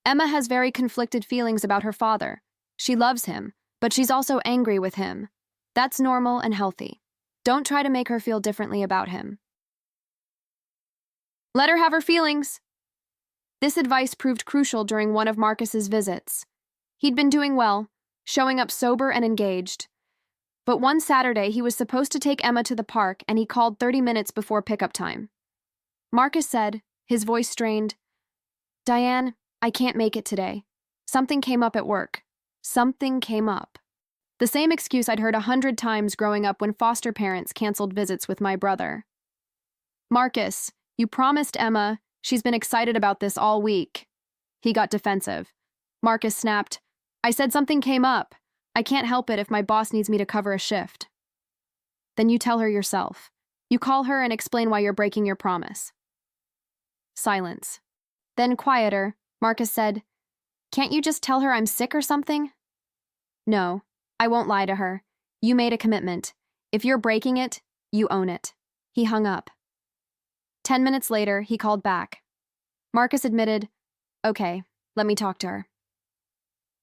Emma has very conflicted feelings about her father. She loves him, but she's also angry with him. That's normal and healthy. Don't try to make her feel differently about him. Let her have her feelings. This advice proved crucial during one of Marcus's visits. He'd been doing well, showing up sober and engaged. But one Saturday, he was supposed to take Emma to the park, and he called 30 minutes before pickup time. Marcus said, his voice strained, Diane, I can't make it today. Something came up at work. Something came up. The same excuse I'd heard 100 times growing up when foster parents canceled visits with my brother. Marcus, you promised Emma. She's been excited about this all week. He got defensive. Marcus snapped, I said something came up. I can't help it if my boss needs me to cover a shift. Then you tell her yourself. You call her and explain why you're breaking your promise. Silence. Then quieter, Marcus said, Can't you just tell her I'm sick or something? No, I won't lie to her. You made a commitment. If you're breaking it, you own it. He hung up. 10 minutes later, he called back. Marcus admitted, Okay, let me talk to her.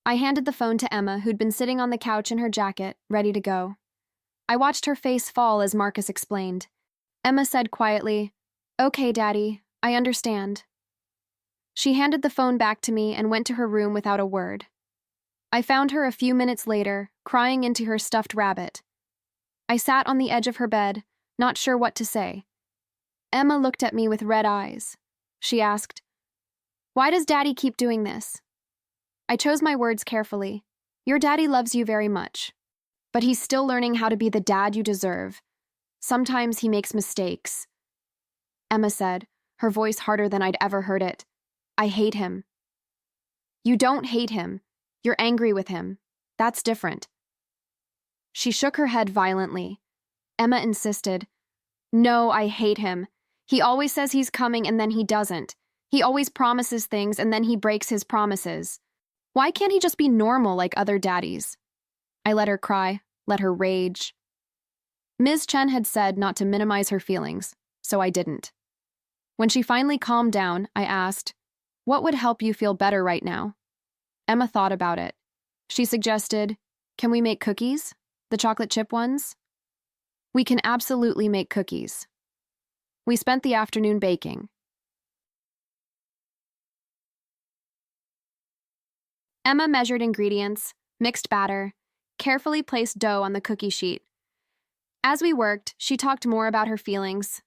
I handed the phone to Emma, who'd been sitting on the couch in her jacket, ready to go. I watched her face fall as Marcus explained. Emma said quietly, Okay, Daddy, I understand. She handed the phone back to me and went to her room without a word. I found her a few minutes later, crying into her stuffed rabbit. I sat on the edge of her bed, not sure what to say. Emma looked at me with red eyes. She asked, Why does Daddy keep doing this? I chose my words carefully. Your daddy loves you very much. But he's still learning how to be the dad you deserve. Sometimes he makes mistakes. Emma said, her voice harder than I'd ever heard it. I hate him. You don't hate him. You're angry with him. That's different. She shook her head violently. Emma insisted, No, I hate him. He always says he's coming and then he doesn't. He always promises things and then he breaks his promises. Why can't he just be normal like other daddies? I let her cry, let her rage. Ms. Chen had said not to minimize her feelings, so I didn't. When she finally calmed down, I asked, What would help you feel better right now? Emma thought about it. She suggested, Can we make cookies? The chocolate chip ones? We can absolutely make cookies. We spent the afternoon baking. Emma measured ingredients, mixed batter, carefully placed dough on the cookie sheet. As we worked, she talked more about her feelings.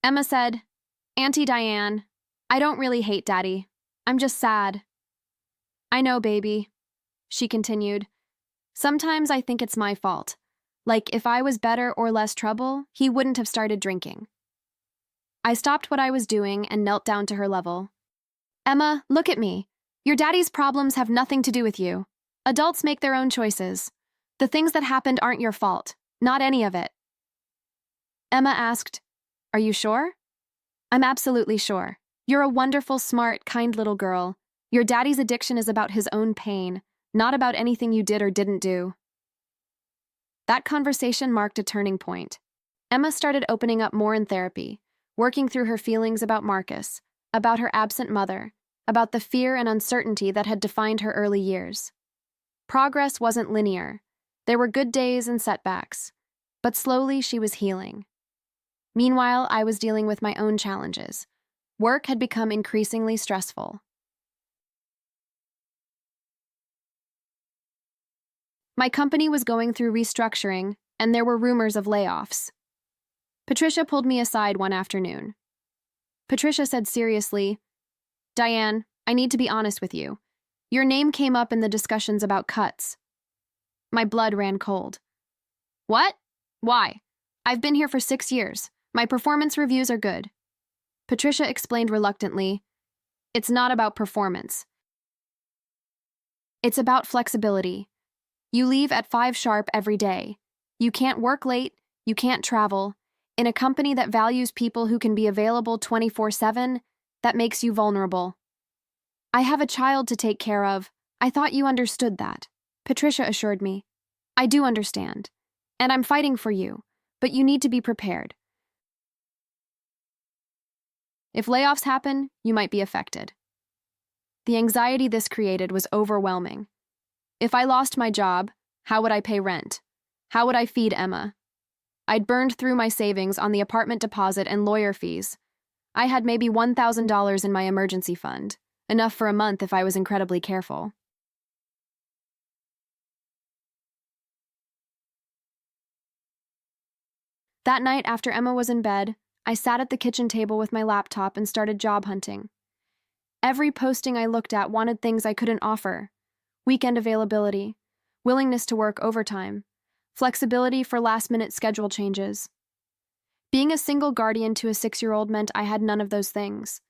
Emma said, Auntie Diane, I don't really hate Daddy. I'm just sad. I know, baby, she continued. Sometimes I think it's my fault. Like, if I was better or less trouble, he wouldn't have started drinking. I stopped what I was doing and knelt down to her level. Emma, look at me. Your daddy's problems have nothing to do with you. Adults make their own choices. The things that happened aren't your fault. Not any of it. Emma asked, Are you sure? I'm absolutely sure. You're a wonderful, smart, kind little girl. Your daddy's addiction is about his own pain, not about anything you did or didn't do. That conversation marked a turning point. Emma started opening up more in therapy, working through her feelings about Marcus, about her absent mother, about the fear and uncertainty that had defined her early years. Progress wasn't linear. There were good days and setbacks, but slowly she was healing. Meanwhile, I was dealing with my own challenges. Work had become increasingly stressful. My company was going through restructuring, and there were rumors of layoffs. Patricia pulled me aside one afternoon. Patricia said seriously, Diane, I need to be honest with you. Your name came up in the discussions about cuts. My blood ran cold. What? Why? I've been here for 6 years. My performance reviews are good. Patricia explained reluctantly, It's not about performance. It's about flexibility. You leave at 5 sharp every day. You can't work late, you can't travel. In a company that values people who can be available 24/7, that makes you vulnerable. I have a child to take care of. I thought you understood that. Patricia assured me. I do understand. And I'm fighting for you, but you need to be prepared. If layoffs happen, you might be affected. The anxiety this created was overwhelming. If I lost my job, how would I pay rent? How would I feed Emma? I'd burned through my savings on the apartment deposit and lawyer fees. I had maybe $1,000 in my emergency fund, enough for a month if I was incredibly careful. That night, after Emma was in bed, I sat at the kitchen table with my laptop and started job hunting. Every posting I looked at wanted things I couldn't offer: weekend availability, willingness to work overtime, flexibility for last-minute schedule changes. Being a single guardian to a 6-year-old meant I had none of those things.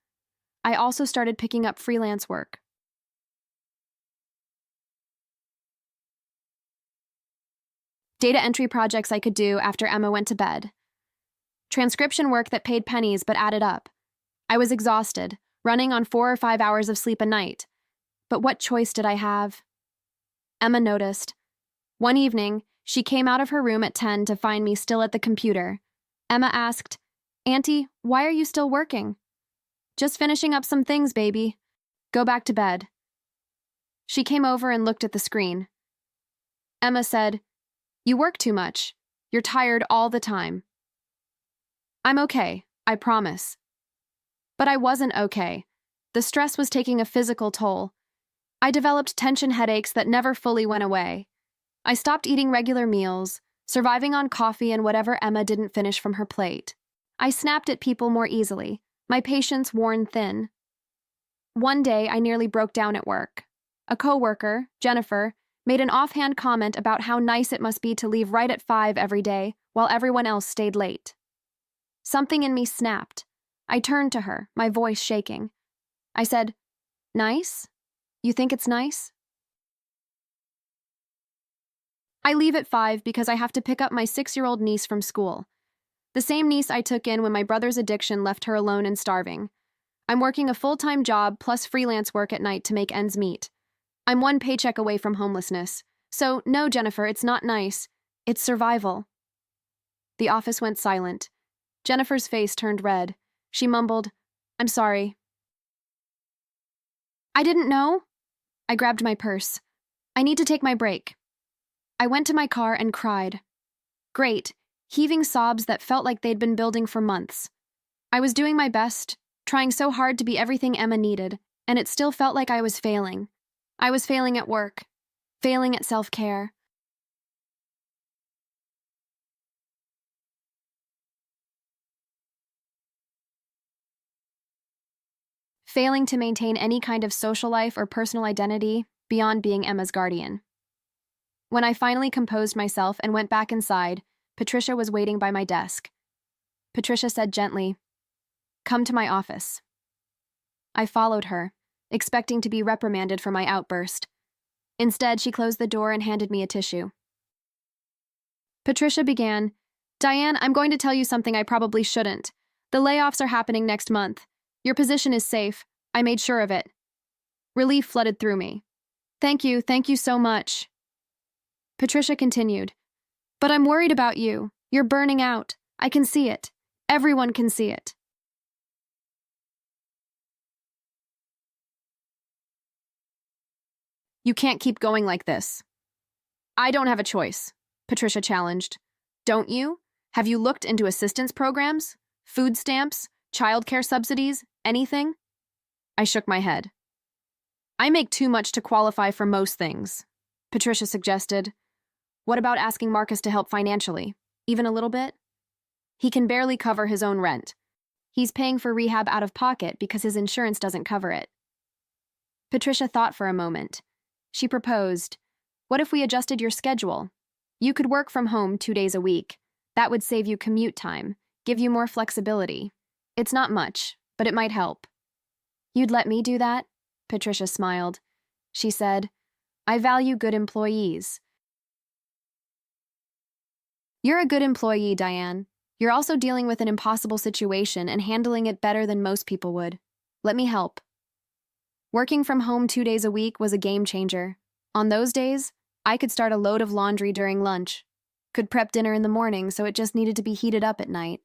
I also started picking up freelance work. Data entry projects I could do after Emma went to bed. Transcription work that paid pennies but added up. I was exhausted, running on 4 or 5 hours of sleep a night. But what choice did I have? Emma noticed. One evening, she came out of her room at 10 to find me still at the computer. Emma asked, "Auntie, why are you still working?" "Just finishing up some things, baby. Go back to bed." She came over and looked at the screen. Emma said, "You work too much. You're tired all the time." "I'm okay, I promise." But I wasn't okay. The stress was taking a physical toll. I developed tension headaches that never fully went away. I stopped eating regular meals, surviving on coffee and whatever Emma didn't finish from her plate. I snapped at people more easily, my patience worn thin. One day, I nearly broke down at work. A coworker, Jennifer, made an offhand comment about how nice it must be to leave right at 5 every day while everyone else stayed late. Something in me snapped. I turned to her, my voice shaking. I said, "Nice? You think it's nice?" I leave at 5 because I have to pick up my 6-year-old niece from school. The same niece I took in when my brother's addiction left her alone and starving. I'm working a full-time job plus freelance work at night to make ends meet. I'm one paycheck away from homelessness. So, no, Jennifer, it's not nice. It's survival. The office went silent. Jennifer's face turned red. She mumbled, "I'm sorry." "I didn't know." I grabbed my purse. "I need to take my break." I went to my car and cried. Great, heaving sobs that felt like they'd been building for months. I was doing my best, trying so hard to be everything Emma needed, and it still felt like I was failing. I was failing at work, failing at self-care. Failing to maintain any kind of social life or personal identity beyond being Emma's guardian. When I finally composed myself and went back inside, Patricia was waiting by my desk. Patricia said gently, "Come to my office." I followed her, expecting to be reprimanded for my outburst. Instead, she closed the door and handed me a tissue. Patricia began, "Diane, I'm going to tell you something I probably shouldn't. The layoffs are happening next month. Your position is safe. I made sure of it." Relief flooded through me. Thank you so much." Patricia continued, "But I'm worried about you. You're burning out. I can see it. Everyone can see it." "You can't keep going like this." "I don't have a choice," Patricia challenged. "Don't you? Have you looked into assistance programs? Food stamps? Childcare subsidies? Anything?" I shook my head. "I make too much to qualify for most things," Patricia suggested. "What about asking Marcus to help financially? Even a little bit? He can barely cover his own rent. He's paying for rehab out of pocket because his insurance doesn't cover it." Patricia thought for a moment. She proposed, "What if we adjusted your schedule? You could work from home 2 days a week. That would save you commute time, give you more flexibility. It's not much, but it might help." "You'd let me do that?" Patricia smiled. She said, I value good employees. You're a good employee, Diane. You're also dealing with an impossible situation and handling it better than most people would. Let me help. Working from home 2 days a week was a game changer. On those days, I could start a load of laundry during lunch, could prep dinner in the morning so it just needed to be heated up at night.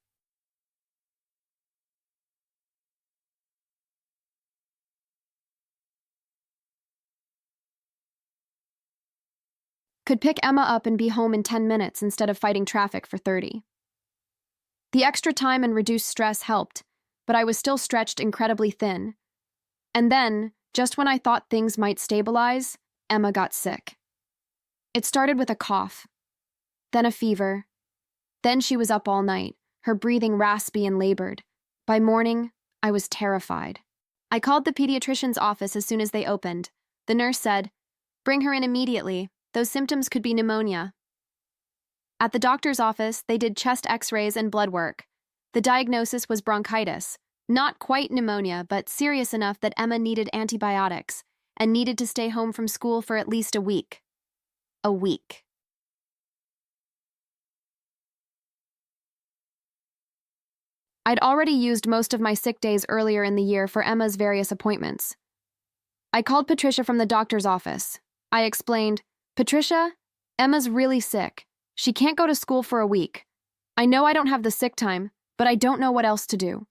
Could pick Emma up and be home in 10 minutes instead of fighting traffic for 30. The extra time and reduced stress helped, but I was still stretched incredibly thin. And then, just when I thought things might stabilize, Emma got sick. It started with a cough, then a fever. Then she was up all night, her breathing raspy and labored. By morning, I was terrified. I called the pediatrician's office as soon as they opened. The nurse said, "Bring her in immediately. Those symptoms could be pneumonia." At the doctor's office, they did chest x-rays and blood work. The diagnosis was bronchitis, not quite pneumonia, but serious enough that Emma needed antibiotics and needed to stay home from school for at least a week. A week. I'd already used most of my sick days earlier in the year for Emma's various appointments. I called Patricia from the doctor's office. I explained, "Patricia, Emma's really sick. She can't go to school for a week. I know I don't have the sick time, but I don't know what else to do."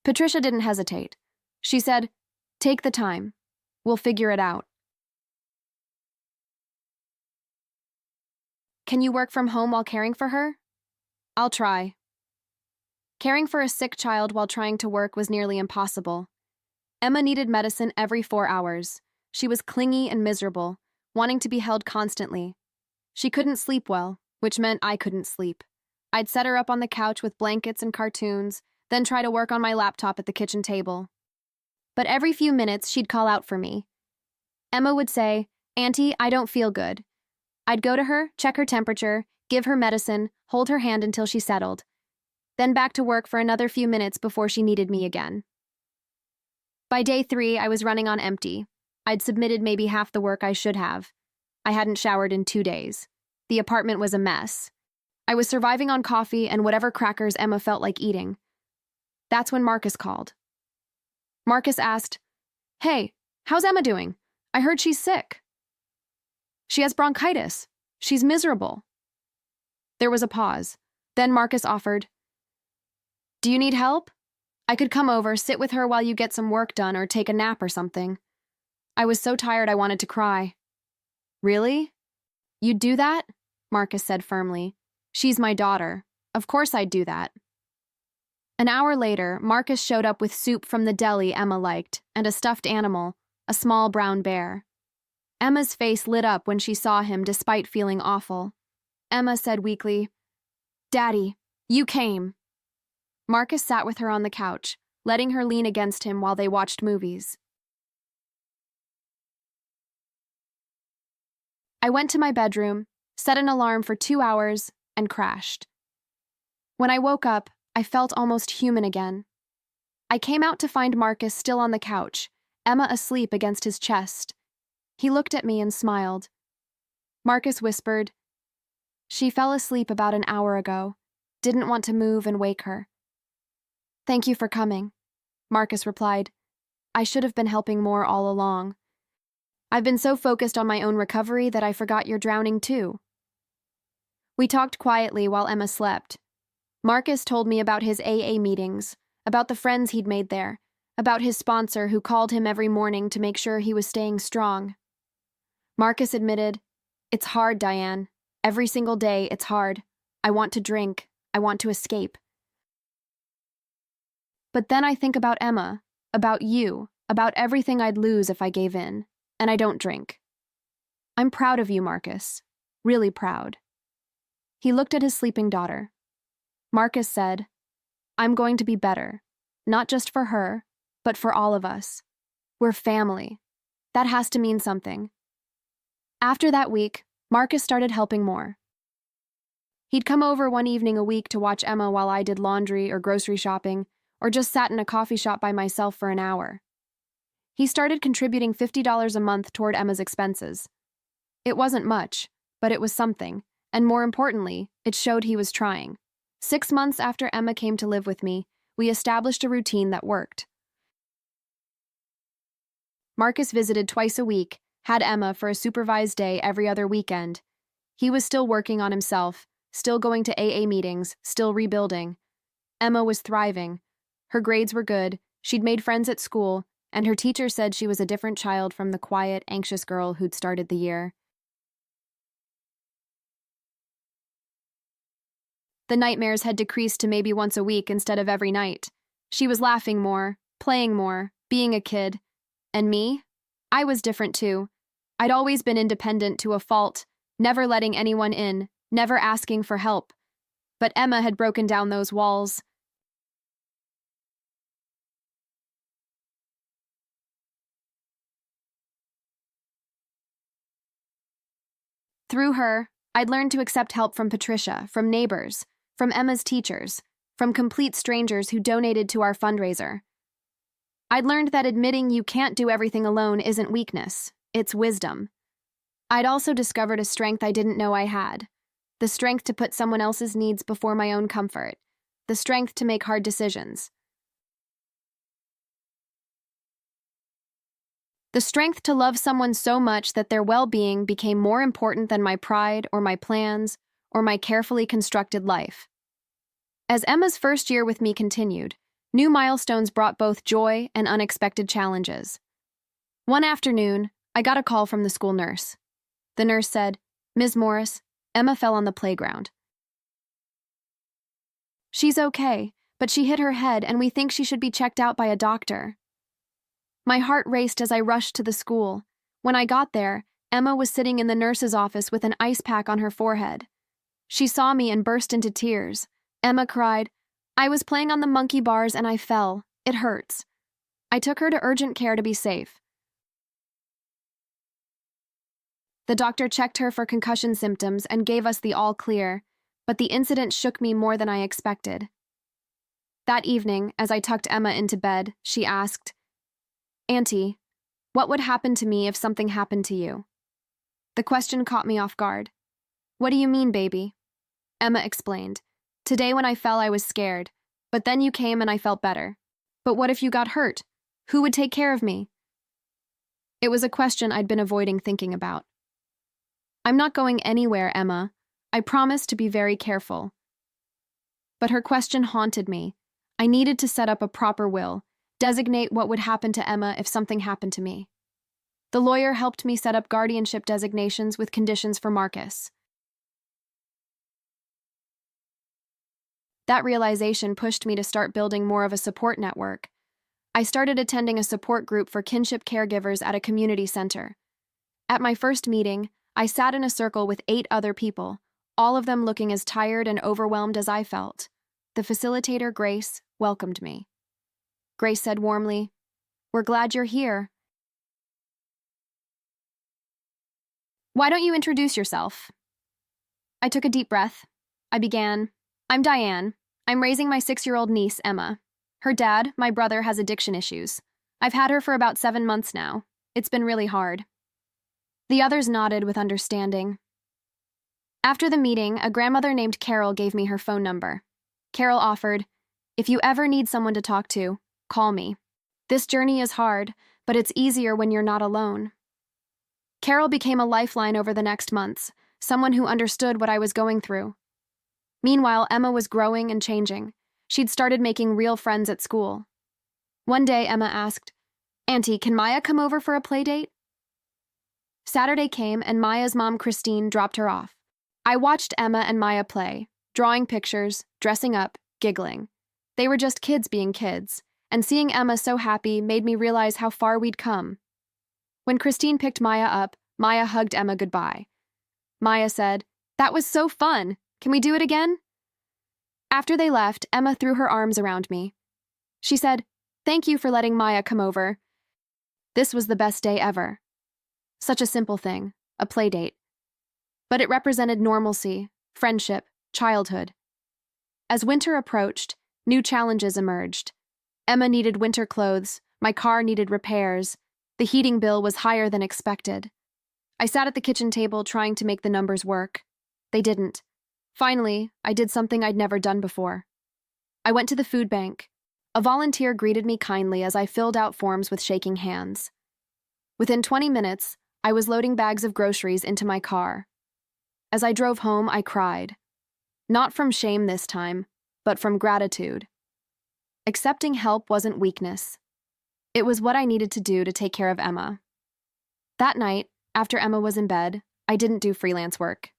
Patricia didn't hesitate. She said, "Take the time. We'll figure it out." Can you work from home while caring for her? I'll try. Caring for a sick child while trying to work was nearly impossible. Emma needed medicine every 4 hours. She was clingy and miserable, wanting to be held constantly. She couldn't sleep well, which meant I couldn't sleep. I'd set her up on the couch with blankets and cartoons, then try to work on my laptop at the kitchen table. But every few minutes, she'd call out for me. Emma would say, "Auntie, I don't feel good." I'd go to her, check her temperature, give her medicine, hold her hand until she settled. Then back to work for another few minutes before she needed me again. By day 3, I was running on empty. I'd submitted maybe half the work I should have. I hadn't showered in 2 days. The apartment was a mess. I was surviving on coffee and whatever crackers Emma felt like eating. That's when Marcus called. Marcus asked, "Hey, how's Emma doing? I heard she's sick." "She has bronchitis. She's miserable." There was a pause. Then Marcus offered, "Do you need help? I could come over, sit with her while you get some work done or take a nap or something." I was so tired I wanted to cry. "Really? You'd do that?" Marcus said firmly. "She's my daughter. Of course I'd do that." An hour later, Marcus showed up with soup from the deli Emma liked and a stuffed animal, a small brown bear. Emma's face lit up when she saw him despite feeling awful. Emma said weakly, "Daddy, you came." Marcus sat with her on the couch, letting her lean against him while they watched movies. I went to my bedroom, set an alarm for 2 hours, and crashed. When I woke up, I felt almost human again. I came out to find Marcus still on the couch, Emma asleep against his chest. He looked at me and smiled. Marcus whispered, "She fell asleep about an hour ago. Didn't want to move and wake her." "Thank you for coming," Marcus replied. "I should have been helping more all along. I've been so focused on my own recovery that I forgot you're drowning too." We talked quietly while Emma slept. Marcus told me about his AA meetings, about the friends he'd made there, about his sponsor who called him every morning to make sure he was staying strong. Marcus admitted, "It's hard, Diane. Every single day, it's hard. I want to drink. I want to escape. But then I think about Emma, about you, about everything I'd lose if I gave in, and I don't drink. I'm proud of you, Marcus. Really proud." He looked at his sleeping daughter. Marcus said, "I'm going to be better, not just for her, but for all of us. We're family. That has to mean something." After that week, Marcus started helping more. He'd come over one evening a week to watch Emma while I did laundry or grocery shopping, or just sat in a coffee shop by myself for an hour. He started contributing $50 a month toward Emma's expenses. It wasn't much, but it was something, and more importantly, it showed he was trying. 6 months after Emma came to live with me, we established a routine that worked. Marcus visited twice a week, had Emma for a supervised day every other weekend. He was still working on himself, still going to AA meetings, still rebuilding. Emma was thriving. Her grades were good, she'd made friends at school, and her teacher said she was a different child from the quiet, anxious girl who'd started the year. The nightmares had decreased to maybe once a week instead of every night. She was laughing more, playing more, being a kid. And me? I was different too. I'd always been independent to a fault, never letting anyone in, never asking for help. But Emma had broken down those walls. Through her, I'd learned to accept help from Patricia, from neighbors, from Emma's teachers, from complete strangers who donated to our fundraiser. I'd learned that admitting you can't do everything alone isn't weakness, it's wisdom. I'd also discovered a strength I didn't know I had. The strength to put someone else's needs before my own comfort. The strength to make hard decisions. The strength to love someone so much that their well-being became more important than my pride or my plans or my carefully constructed life. As Emma's first year with me continued, new milestones brought both joy and unexpected challenges. One afternoon, I got a call from the school nurse. The nurse said, "Ms. Morris, Emma fell on the playground. She's okay, but she hit her head and we think she should be checked out by a doctor." My heart raced as I rushed to the school. When I got there, Emma was sitting in the nurse's office with an ice pack on her forehead. She saw me and burst into tears. Emma cried, "I was playing on the monkey bars and I fell. It hurts." I took her to urgent care to be safe. The doctor checked her for concussion symptoms and gave us the all clear, but the incident shook me more than I expected. That evening, as I tucked Emma into bed, she asked, "Auntie, what would happen to me if something happened to you?" The question caught me off guard. "What do you mean, baby?" Emma explained. "Today when I fell, I was scared, but then you came and I felt better. But what if you got hurt? Who would take care of me?" It was a question I'd been avoiding thinking about. "I'm not going anywhere, Emma. I promise to be very careful." But her question haunted me. I needed to set up a proper will, designate what would happen to Emma if something happened to me. The lawyer helped me set up guardianship designations with conditions for Marcus. That realization pushed me to start building more of a support network. I started attending a support group for kinship caregivers at a community center. At my first meeting, I sat in a circle with 8 other people, all of them looking as tired and overwhelmed as I felt. The facilitator, Grace, welcomed me. Grace said warmly, "We're glad you're here. Why don't you introduce yourself?" I took a deep breath. I began, "I'm Diane. I'm raising my 6-year-old niece, Emma. Her dad, my brother, has addiction issues. I've had her for about 7 months now. It's been really hard." The others nodded with understanding. After the meeting, a grandmother named Carol gave me her phone number. Carol offered, "If you ever need someone to talk to, call me. This journey is hard, but it's easier when you're not alone." Carol became a lifeline over the next months, someone who understood what I was going through. Meanwhile, Emma was growing and changing. She'd started making real friends at school. One day, Emma asked, "Auntie, can Maya come over for a play date?" Saturday came and Maya's mom, Christine, dropped her off. I watched Emma and Maya play, drawing pictures, dressing up, giggling. They were just kids being kids, and seeing Emma so happy made me realize how far we'd come. When Christine picked Maya up, Maya hugged Emma goodbye. Maya said, "That was so fun. Can we do it again?" After they left, Emma threw her arms around me. She said, "Thank you for letting Maya come over. This was the best day ever." Such a simple thing, a play date. But it represented normalcy, friendship, childhood. As winter approached, new challenges emerged. Emma needed winter clothes, my car needed repairs, The heating bill was higher than expected. I sat at the kitchen table trying to make the numbers work. They didn't. Finally, I did something I'd never done before. I went to the food bank. A volunteer greeted me kindly as I filled out forms with shaking hands. Within 20 minutes, I was loading bags of groceries into my car. As I drove home, I cried. Not from shame this time, but from gratitude. Accepting help wasn't weakness. It was what I needed to do to take care of Emma. That night, after Emma was in bed, I didn't do freelance work.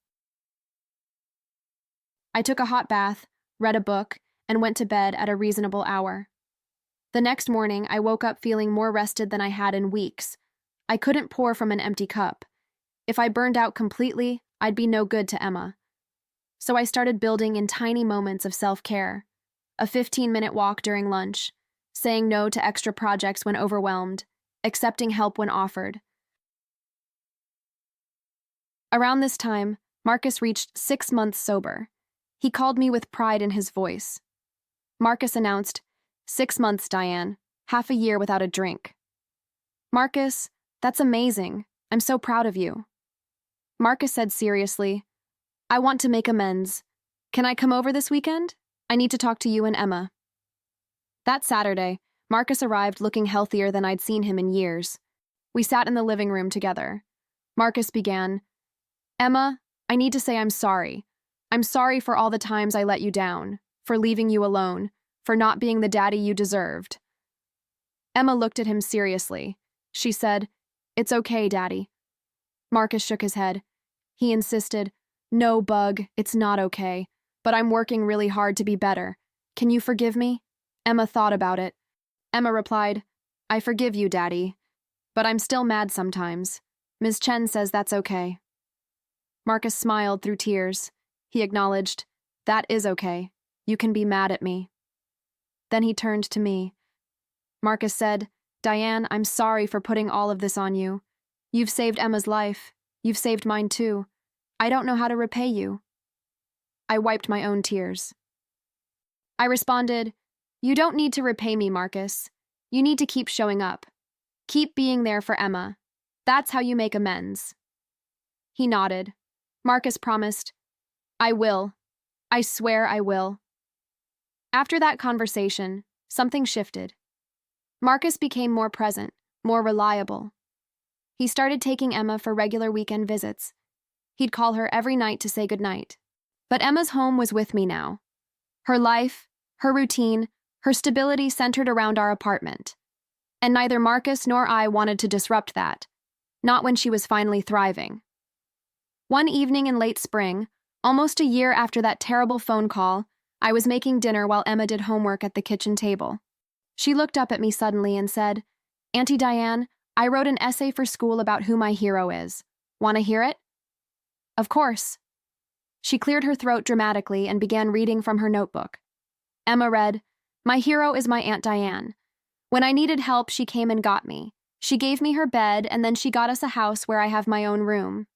I took a hot bath, read a book, and went to bed at a reasonable hour. The next morning, I woke up feeling more rested than I had in weeks. I couldn't pour from an empty cup. If I burned out completely, I'd be no good to Emma. So I started building in tiny moments of self-care. A 15-minute walk during lunch, saying no to extra projects when overwhelmed, accepting help when offered. Around this time, Marcus reached 6 months sober. He called me with pride in his voice. Marcus announced, 6 months, Diane, half a year without a drink. Marcus, that's amazing. I'm so proud of you. Marcus said seriously, I want to make amends. Can I come over this weekend? I need to talk to you and Emma. That Saturday, Marcus arrived looking healthier than I'd seen him in years. We sat in the living room together. Marcus began, Emma, I need to say I'm sorry. I'm sorry for all the times I let you down, for leaving you alone, for not being the daddy you deserved. Emma looked at him seriously. She said, It's okay, Daddy. Marcus shook his head. He insisted, No, Bug, it's not okay, but I'm working really hard to be better. Can you forgive me? Emma thought about it. Emma replied, I forgive you, Daddy, but I'm still mad sometimes. Ms. Chen says that's okay. Marcus smiled through tears. He acknowledged, That is okay. You can be mad at me. Then he turned to me. Marcus said, Diane, I'm sorry for putting all of this on you. You've saved Emma's life. You've saved mine too. I don't know how to repay you. I wiped my own tears. I responded, You don't need to repay me, Marcus. You need to keep showing up. Keep being there for Emma. That's how you make amends. He nodded. Marcus promised, I will. I swear I will. After that conversation, something shifted. Marcus became more present, more reliable. He started taking Emma for regular weekend visits. He'd call her every night to say goodnight. But Emma's home was with me now. Her life, her routine, her stability centered around our apartment. And neither Marcus nor I wanted to disrupt that, not when she was finally thriving. One evening in late spring, almost a year after that terrible phone call, I was making dinner while Emma did homework at the kitchen table. She looked up at me suddenly and said, Auntie Diane, I wrote an essay for school about who my hero is. Want to hear it? Of course. She cleared her throat dramatically and began reading from her notebook. Emma read, My hero is my Aunt Diane. When I needed help, she came and got me. She gave me her bed, and then she got us a house where I have my own room.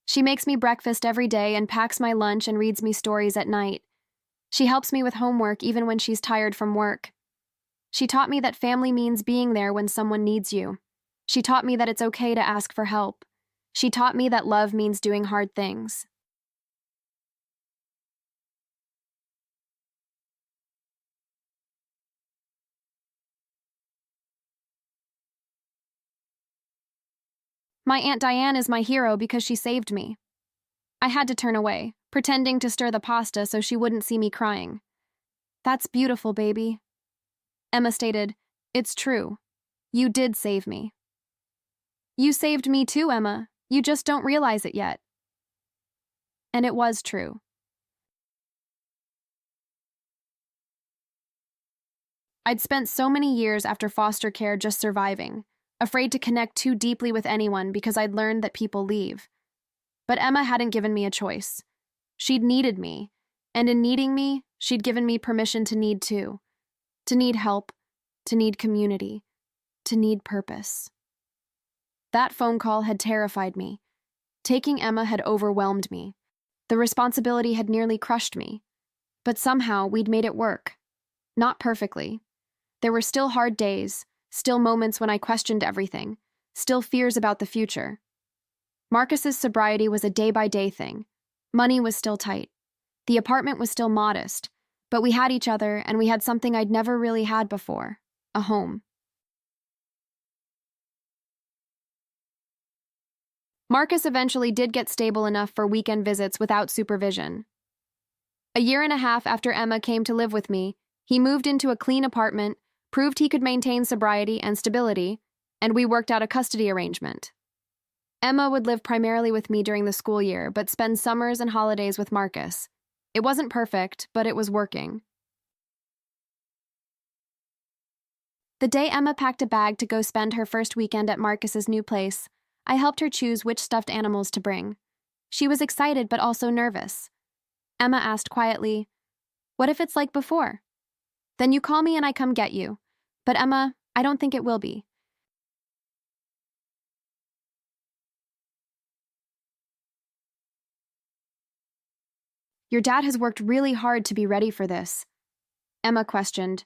She makes me breakfast every day and packs my lunch and reads me stories at night. She helps me with homework even when she's tired from work. She taught me that family means being there when someone needs you. She taught me that it's okay to ask for help. She taught me that love means doing hard things. My Aunt Diane is my hero because she saved me. I had to turn away, pretending to stir the pasta so she wouldn't see me crying. That's beautiful, baby. Emma stated, It's true. You did save me. You saved me too, Emma. You just don't realize it yet. And it was true. I'd spent so many years after foster care just surviving, afraid to connect too deeply with anyone because I'd learned that people leave. But Emma hadn't given me a choice. She'd needed me, and in needing me, she'd given me permission to need too. To need help, to need community, to need purpose. That phone call had terrified me. Taking Emma had overwhelmed me. The responsibility had nearly crushed me. But somehow we'd made it work. Not perfectly. There were still hard days, still moments when I questioned everything, still fears about the future. Marcus's sobriety was a day-by-day thing. Money was still tight. The apartment was still modest, but we had each other and we had something I'd never really had before, a home. Marcus eventually did get stable enough for weekend visits without supervision. A year and a half after Emma came to live with me, he moved into a clean apartment, proved he could maintain sobriety and stability, and we worked out a custody arrangement. Emma would live primarily with me during the school year, but spend summers and holidays with Marcus. It wasn't perfect, but it was working. The day Emma packed a bag to go spend her first weekend at Marcus's new place, I helped her choose which stuffed animals to bring. She was excited but also nervous. Emma asked quietly, "What if it's like before?" "Then you call me and I come get you." "But Emma, I don't think it will be." "Your dad has worked really hard to be ready for this." Emma questioned,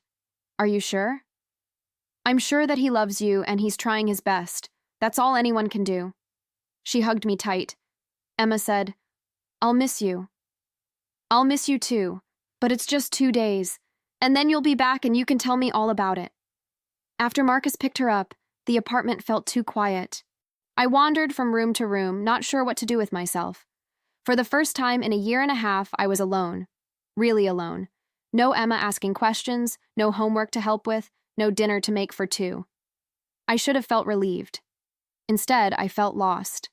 "Are you sure?" "I'm sure that he loves you and he's trying his best. That's all anyone can do." She hugged me tight. Emma said, "I'll miss you." "I'll miss you too, but it's just 2 days, and then you'll be back and you can tell me all about it." After Marcus picked her up, the apartment felt too quiet. I wandered from room to room, not sure what to do with myself. For the first time in a year and a half, I was alone. Really alone. No Emma asking questions, no homework to help with, no dinner to make for two. I should have felt relieved. Instead, I felt lost.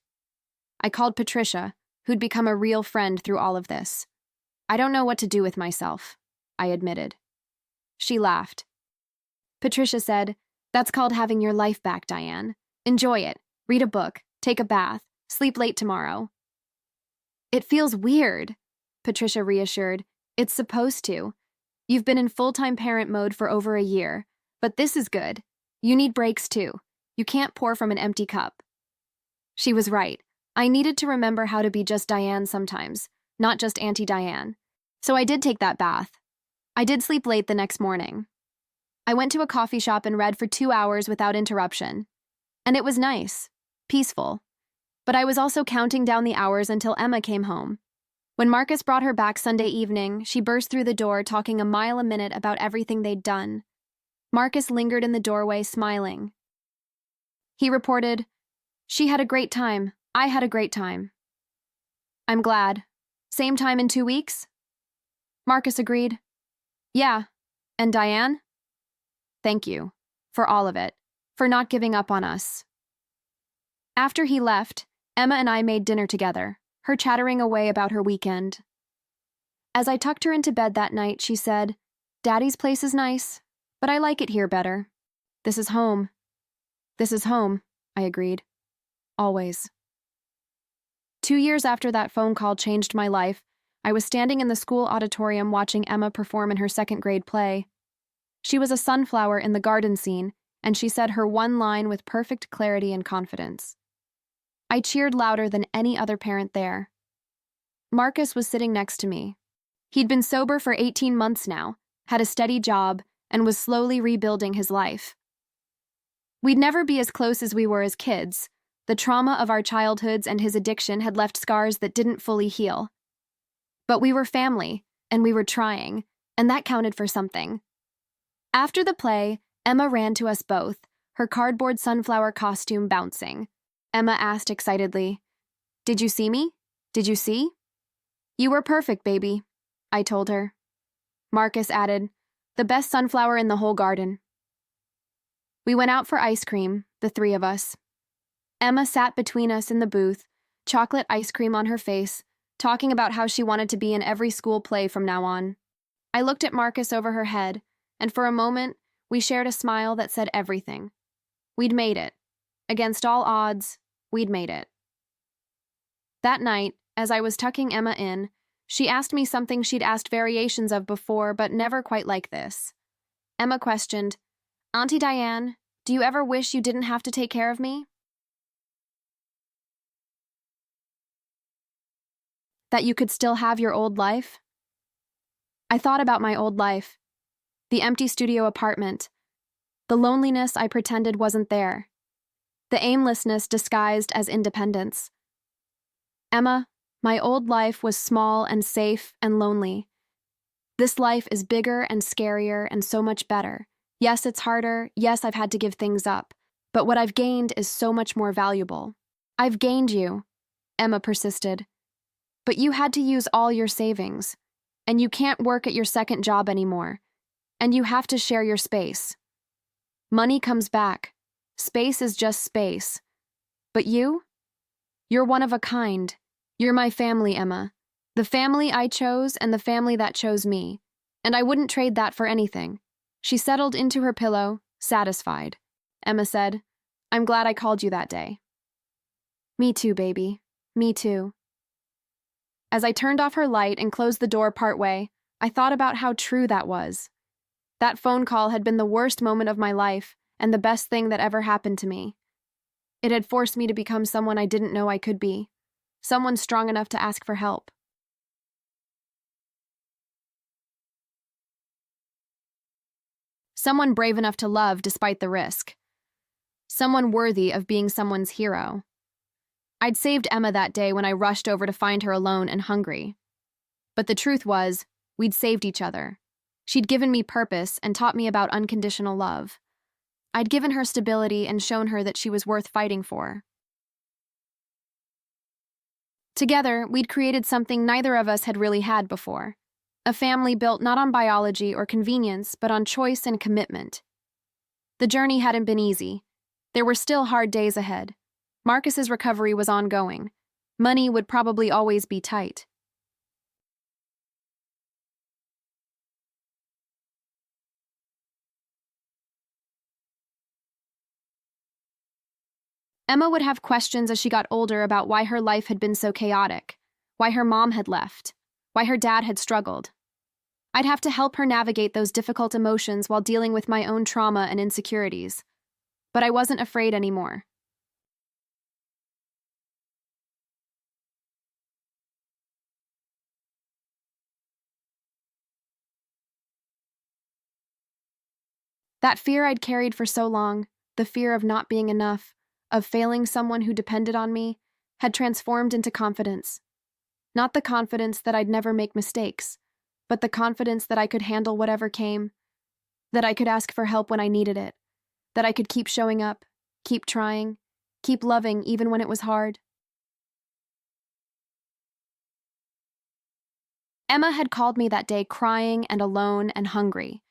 I called Patricia, who'd become a real friend through all of this. "I don't know what to do with myself," I admitted. She laughed. Patricia said, "That's called having your life back, Diane. Enjoy it. Read a book, take a bath, sleep late tomorrow." "It feels weird," Patricia reassured. "It's supposed to. You've been in full-time parent mode for over a year, but this is good. You need breaks too. You can't pour from an empty cup." She was right. I needed to remember how to be just Diane sometimes, not just Auntie Diane. So I did take that bath. I did sleep late the next morning. I went to a coffee shop and read for 2 hours without interruption. And it was nice, peaceful. But I was also counting down the hours until Emma came home. When Marcus brought her back Sunday evening, she burst through the door talking a mile a minute about everything they'd done. Marcus lingered in the doorway, smiling. He reported, "She had a great time. I had a great time." "I'm glad. Same time in 2 weeks?" Marcus agreed. "Yeah. And Diane?" "Thank you. For all of it. For not giving up on us." After he left, Emma and I made dinner together, her chattering away about her weekend. As I tucked her into bed that night, she said, "Daddy's place is nice, but I like it here better. This is home." "This is home," I agreed. Always. 2 years after that phone call changed my life, I was standing in the school auditorium watching Emma perform in her second-grade play. She was a sunflower in the garden scene, and she said her one line with perfect clarity and confidence. I cheered louder than any other parent there. Marcus was sitting next to me. He'd been sober for 18 months now, had a steady job, and was slowly rebuilding his life. We'd never be as close as we were as kids. The trauma of our childhoods and his addiction had left scars that didn't fully heal. But we were family, and we were trying, and that counted for something. After the play, Emma ran to us both, her cardboard sunflower costume bouncing. Emma asked excitedly, "Did you see me? Did you see?" "You were perfect, baby," I told her. Marcus added, "The best sunflower in the whole garden." We went out for ice cream, the 3 of us. Emma sat between us in the booth, chocolate ice cream on her face, talking about how she wanted to be in every school play from now on. I looked at Marcus over her head, and for a moment, we shared a smile that said everything. We'd made it. Against all odds, we'd made it. That night, as I was tucking Emma in, she asked me something she'd asked variations of before, but never quite like this. Emma questioned, "Auntie Diane, do you ever wish you didn't have to take care of me?" "That you could still have your old life?" I thought about my old life, the empty studio apartment, the loneliness I pretended wasn't there, the aimlessness disguised as independence. Emma, my old life was small and safe and lonely. This life is bigger and scarier and so much better. Yes, it's harder. Yes, I've had to give things up. But what I've gained is so much more valuable. I've gained you, Emma persisted. But you had to use all your savings. And you can't work at your second job anymore. And you have to share your space. Money comes back. Space is just space. But you? You're one of a kind. You're my family, Emma. The family I chose and the family that chose me. And I wouldn't trade that for anything. She settled into her pillow, satisfied. Emma said, I'm glad I called you that day. Me too, baby. Me too. As I turned off her light and closed the door partway, I thought about how true that was. That phone call had been the worst moment of my life and the best thing that ever happened to me. It had forced me to become someone I didn't know I could be, someone strong enough to ask for help. Someone brave enough to love despite the risk. Someone worthy of being someone's hero. I'd saved Emma that day when I rushed over to find her alone and hungry. But the truth was, we'd saved each other. She'd given me purpose and taught me about unconditional love. I'd given her stability and shown her that she was worth fighting for. Together, we'd created something neither of us had really had before. A family built not on biology or convenience, but on choice and commitment. The journey hadn't been easy. There were still hard days ahead. Marcus's recovery was ongoing. Money would probably always be tight. Emma would have questions as she got older about why her life had been so chaotic, why her mom had left, why her dad had struggled. I'd have to help her navigate those difficult emotions while dealing with my own trauma and insecurities. But I wasn't afraid anymore. That fear I'd carried for so long, the fear of not being enough, of failing someone who depended on me, had transformed into confidence. Not the confidence that I'd never make mistakes, but the confidence that I could handle whatever came, that I could ask for help when I needed it, that I could keep showing up, keep trying, keep loving even when it was hard. Emma had called me that day crying and alone and hungry.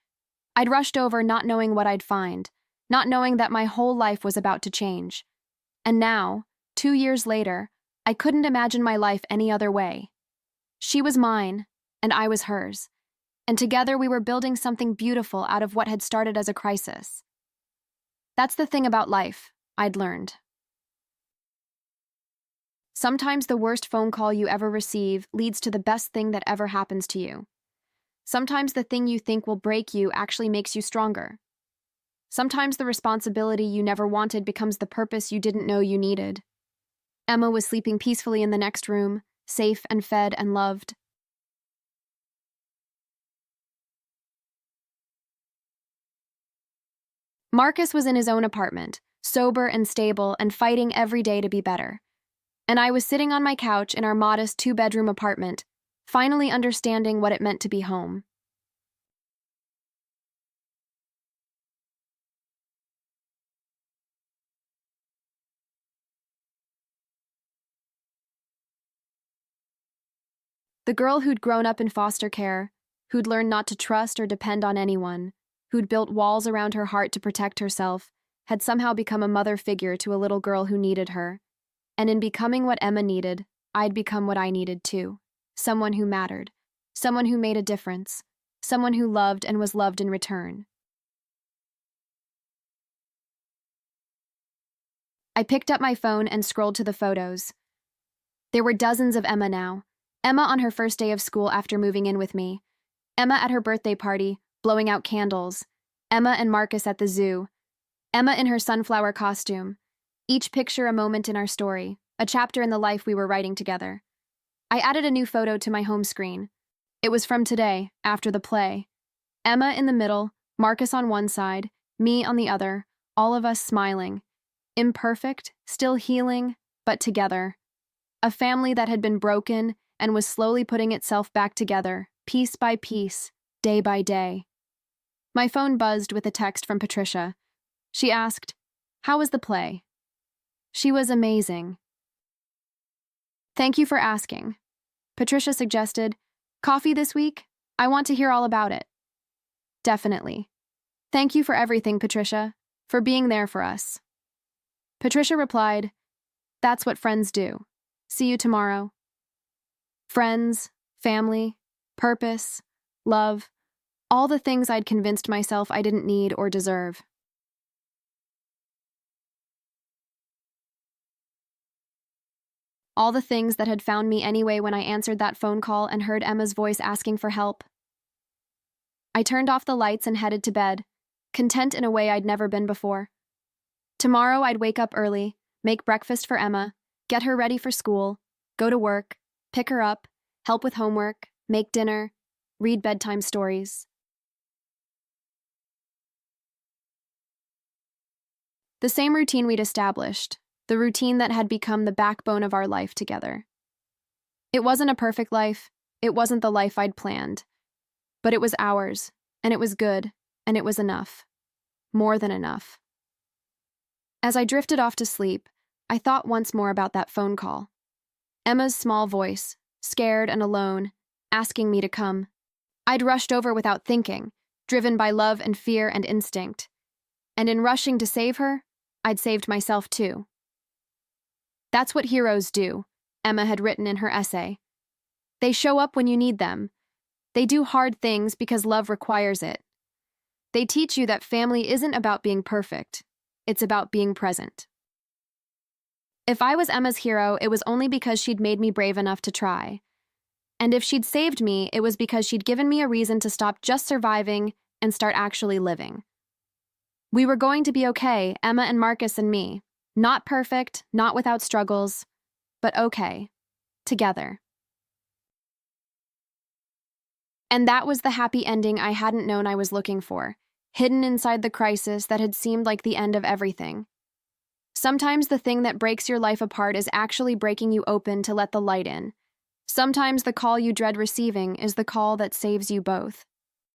I'd rushed over not knowing what I'd find, not knowing that my whole life was about to change. And now, 2 years later, I couldn't imagine my life any other way. She was mine, and I was hers. And together we were building something beautiful out of what had started as a crisis. That's the thing about life, I'd learned. Sometimes the worst phone call you ever receive leads to the best thing that ever happens to you. Sometimes the thing you think will break you actually makes you stronger. Sometimes the responsibility you never wanted becomes the purpose you didn't know you needed. Emma was sleeping peacefully in the next room, safe and fed and loved. Marcus was in his own apartment, sober and stable and fighting every day to be better. And I was sitting on my couch in our modest 2-bedroom apartment, finally understanding what it meant to be home. The girl who'd grown up in foster care, who'd learned not to trust or depend on anyone, who'd built walls around her heart to protect herself, had somehow become a mother figure to a little girl who needed her. And in becoming what Emma needed, I'd become what I needed too. Someone who mattered. Someone who made a difference. Someone who loved and was loved in return. I picked up my phone and scrolled to the photos. There were dozens of Emma now. Emma on her first day of school after moving in with me. Emma at her birthday party, blowing out candles. Emma and Marcus at the zoo. Emma in her sunflower costume. Each picture a moment in our story, a chapter in the life we were writing together. I added a new photo to my home screen. It was from today, after the play. Emma in the middle, Marcus on one side, me on the other, all of us smiling. Imperfect, still healing, but together. A family that had been broken and was slowly putting itself back together, piece by piece, day by day. My phone buzzed with a text from Patricia. She asked, "How was the play?" She was amazing. Thank you for asking. Patricia suggested, "Coffee this week? I want to hear all about it." Definitely. Thank you for everything, Patricia, for being there for us. Patricia replied, "That's what friends do. See you tomorrow." Friends, family, purpose, love, all the things I'd convinced myself I didn't need or deserve. All the things that had found me anyway when I answered that phone call and heard Emma's voice asking for help. I turned off the lights and headed to bed, content in a way I'd never been before. Tomorrow I'd wake up early, make breakfast for Emma, get her ready for school, go to work, pick her up, help with homework, make dinner, read bedtime stories. The same routine we'd established, the routine that had become the backbone of our life together. It wasn't a perfect life, it wasn't the life I'd planned, but it was ours, and it was good, and it was enough. More than enough. As I drifted off to sleep, I thought once more about that phone call. Emma's small voice, scared and alone, asking me to come. I'd rushed over without thinking, driven by love and fear and instinct. And in rushing to save her, I'd saved myself too. That's what heroes do, Emma had written in her essay. They show up when you need them. They do hard things because love requires it. They teach you that family isn't about being perfect. It's about being present. If I was Emma's hero, it was only because she'd made me brave enough to try. And if she'd saved me, it was because she'd given me a reason to stop just surviving and start actually living. We were going to be okay, Emma and Marcus and me. Not perfect, not without struggles, but okay. Together. And that was the happy ending I hadn't known I was looking for, hidden inside the crisis that had seemed like the end of everything. Sometimes the thing that breaks your life apart is actually breaking you open to let the light in. Sometimes the call you dread receiving is the call that saves you both.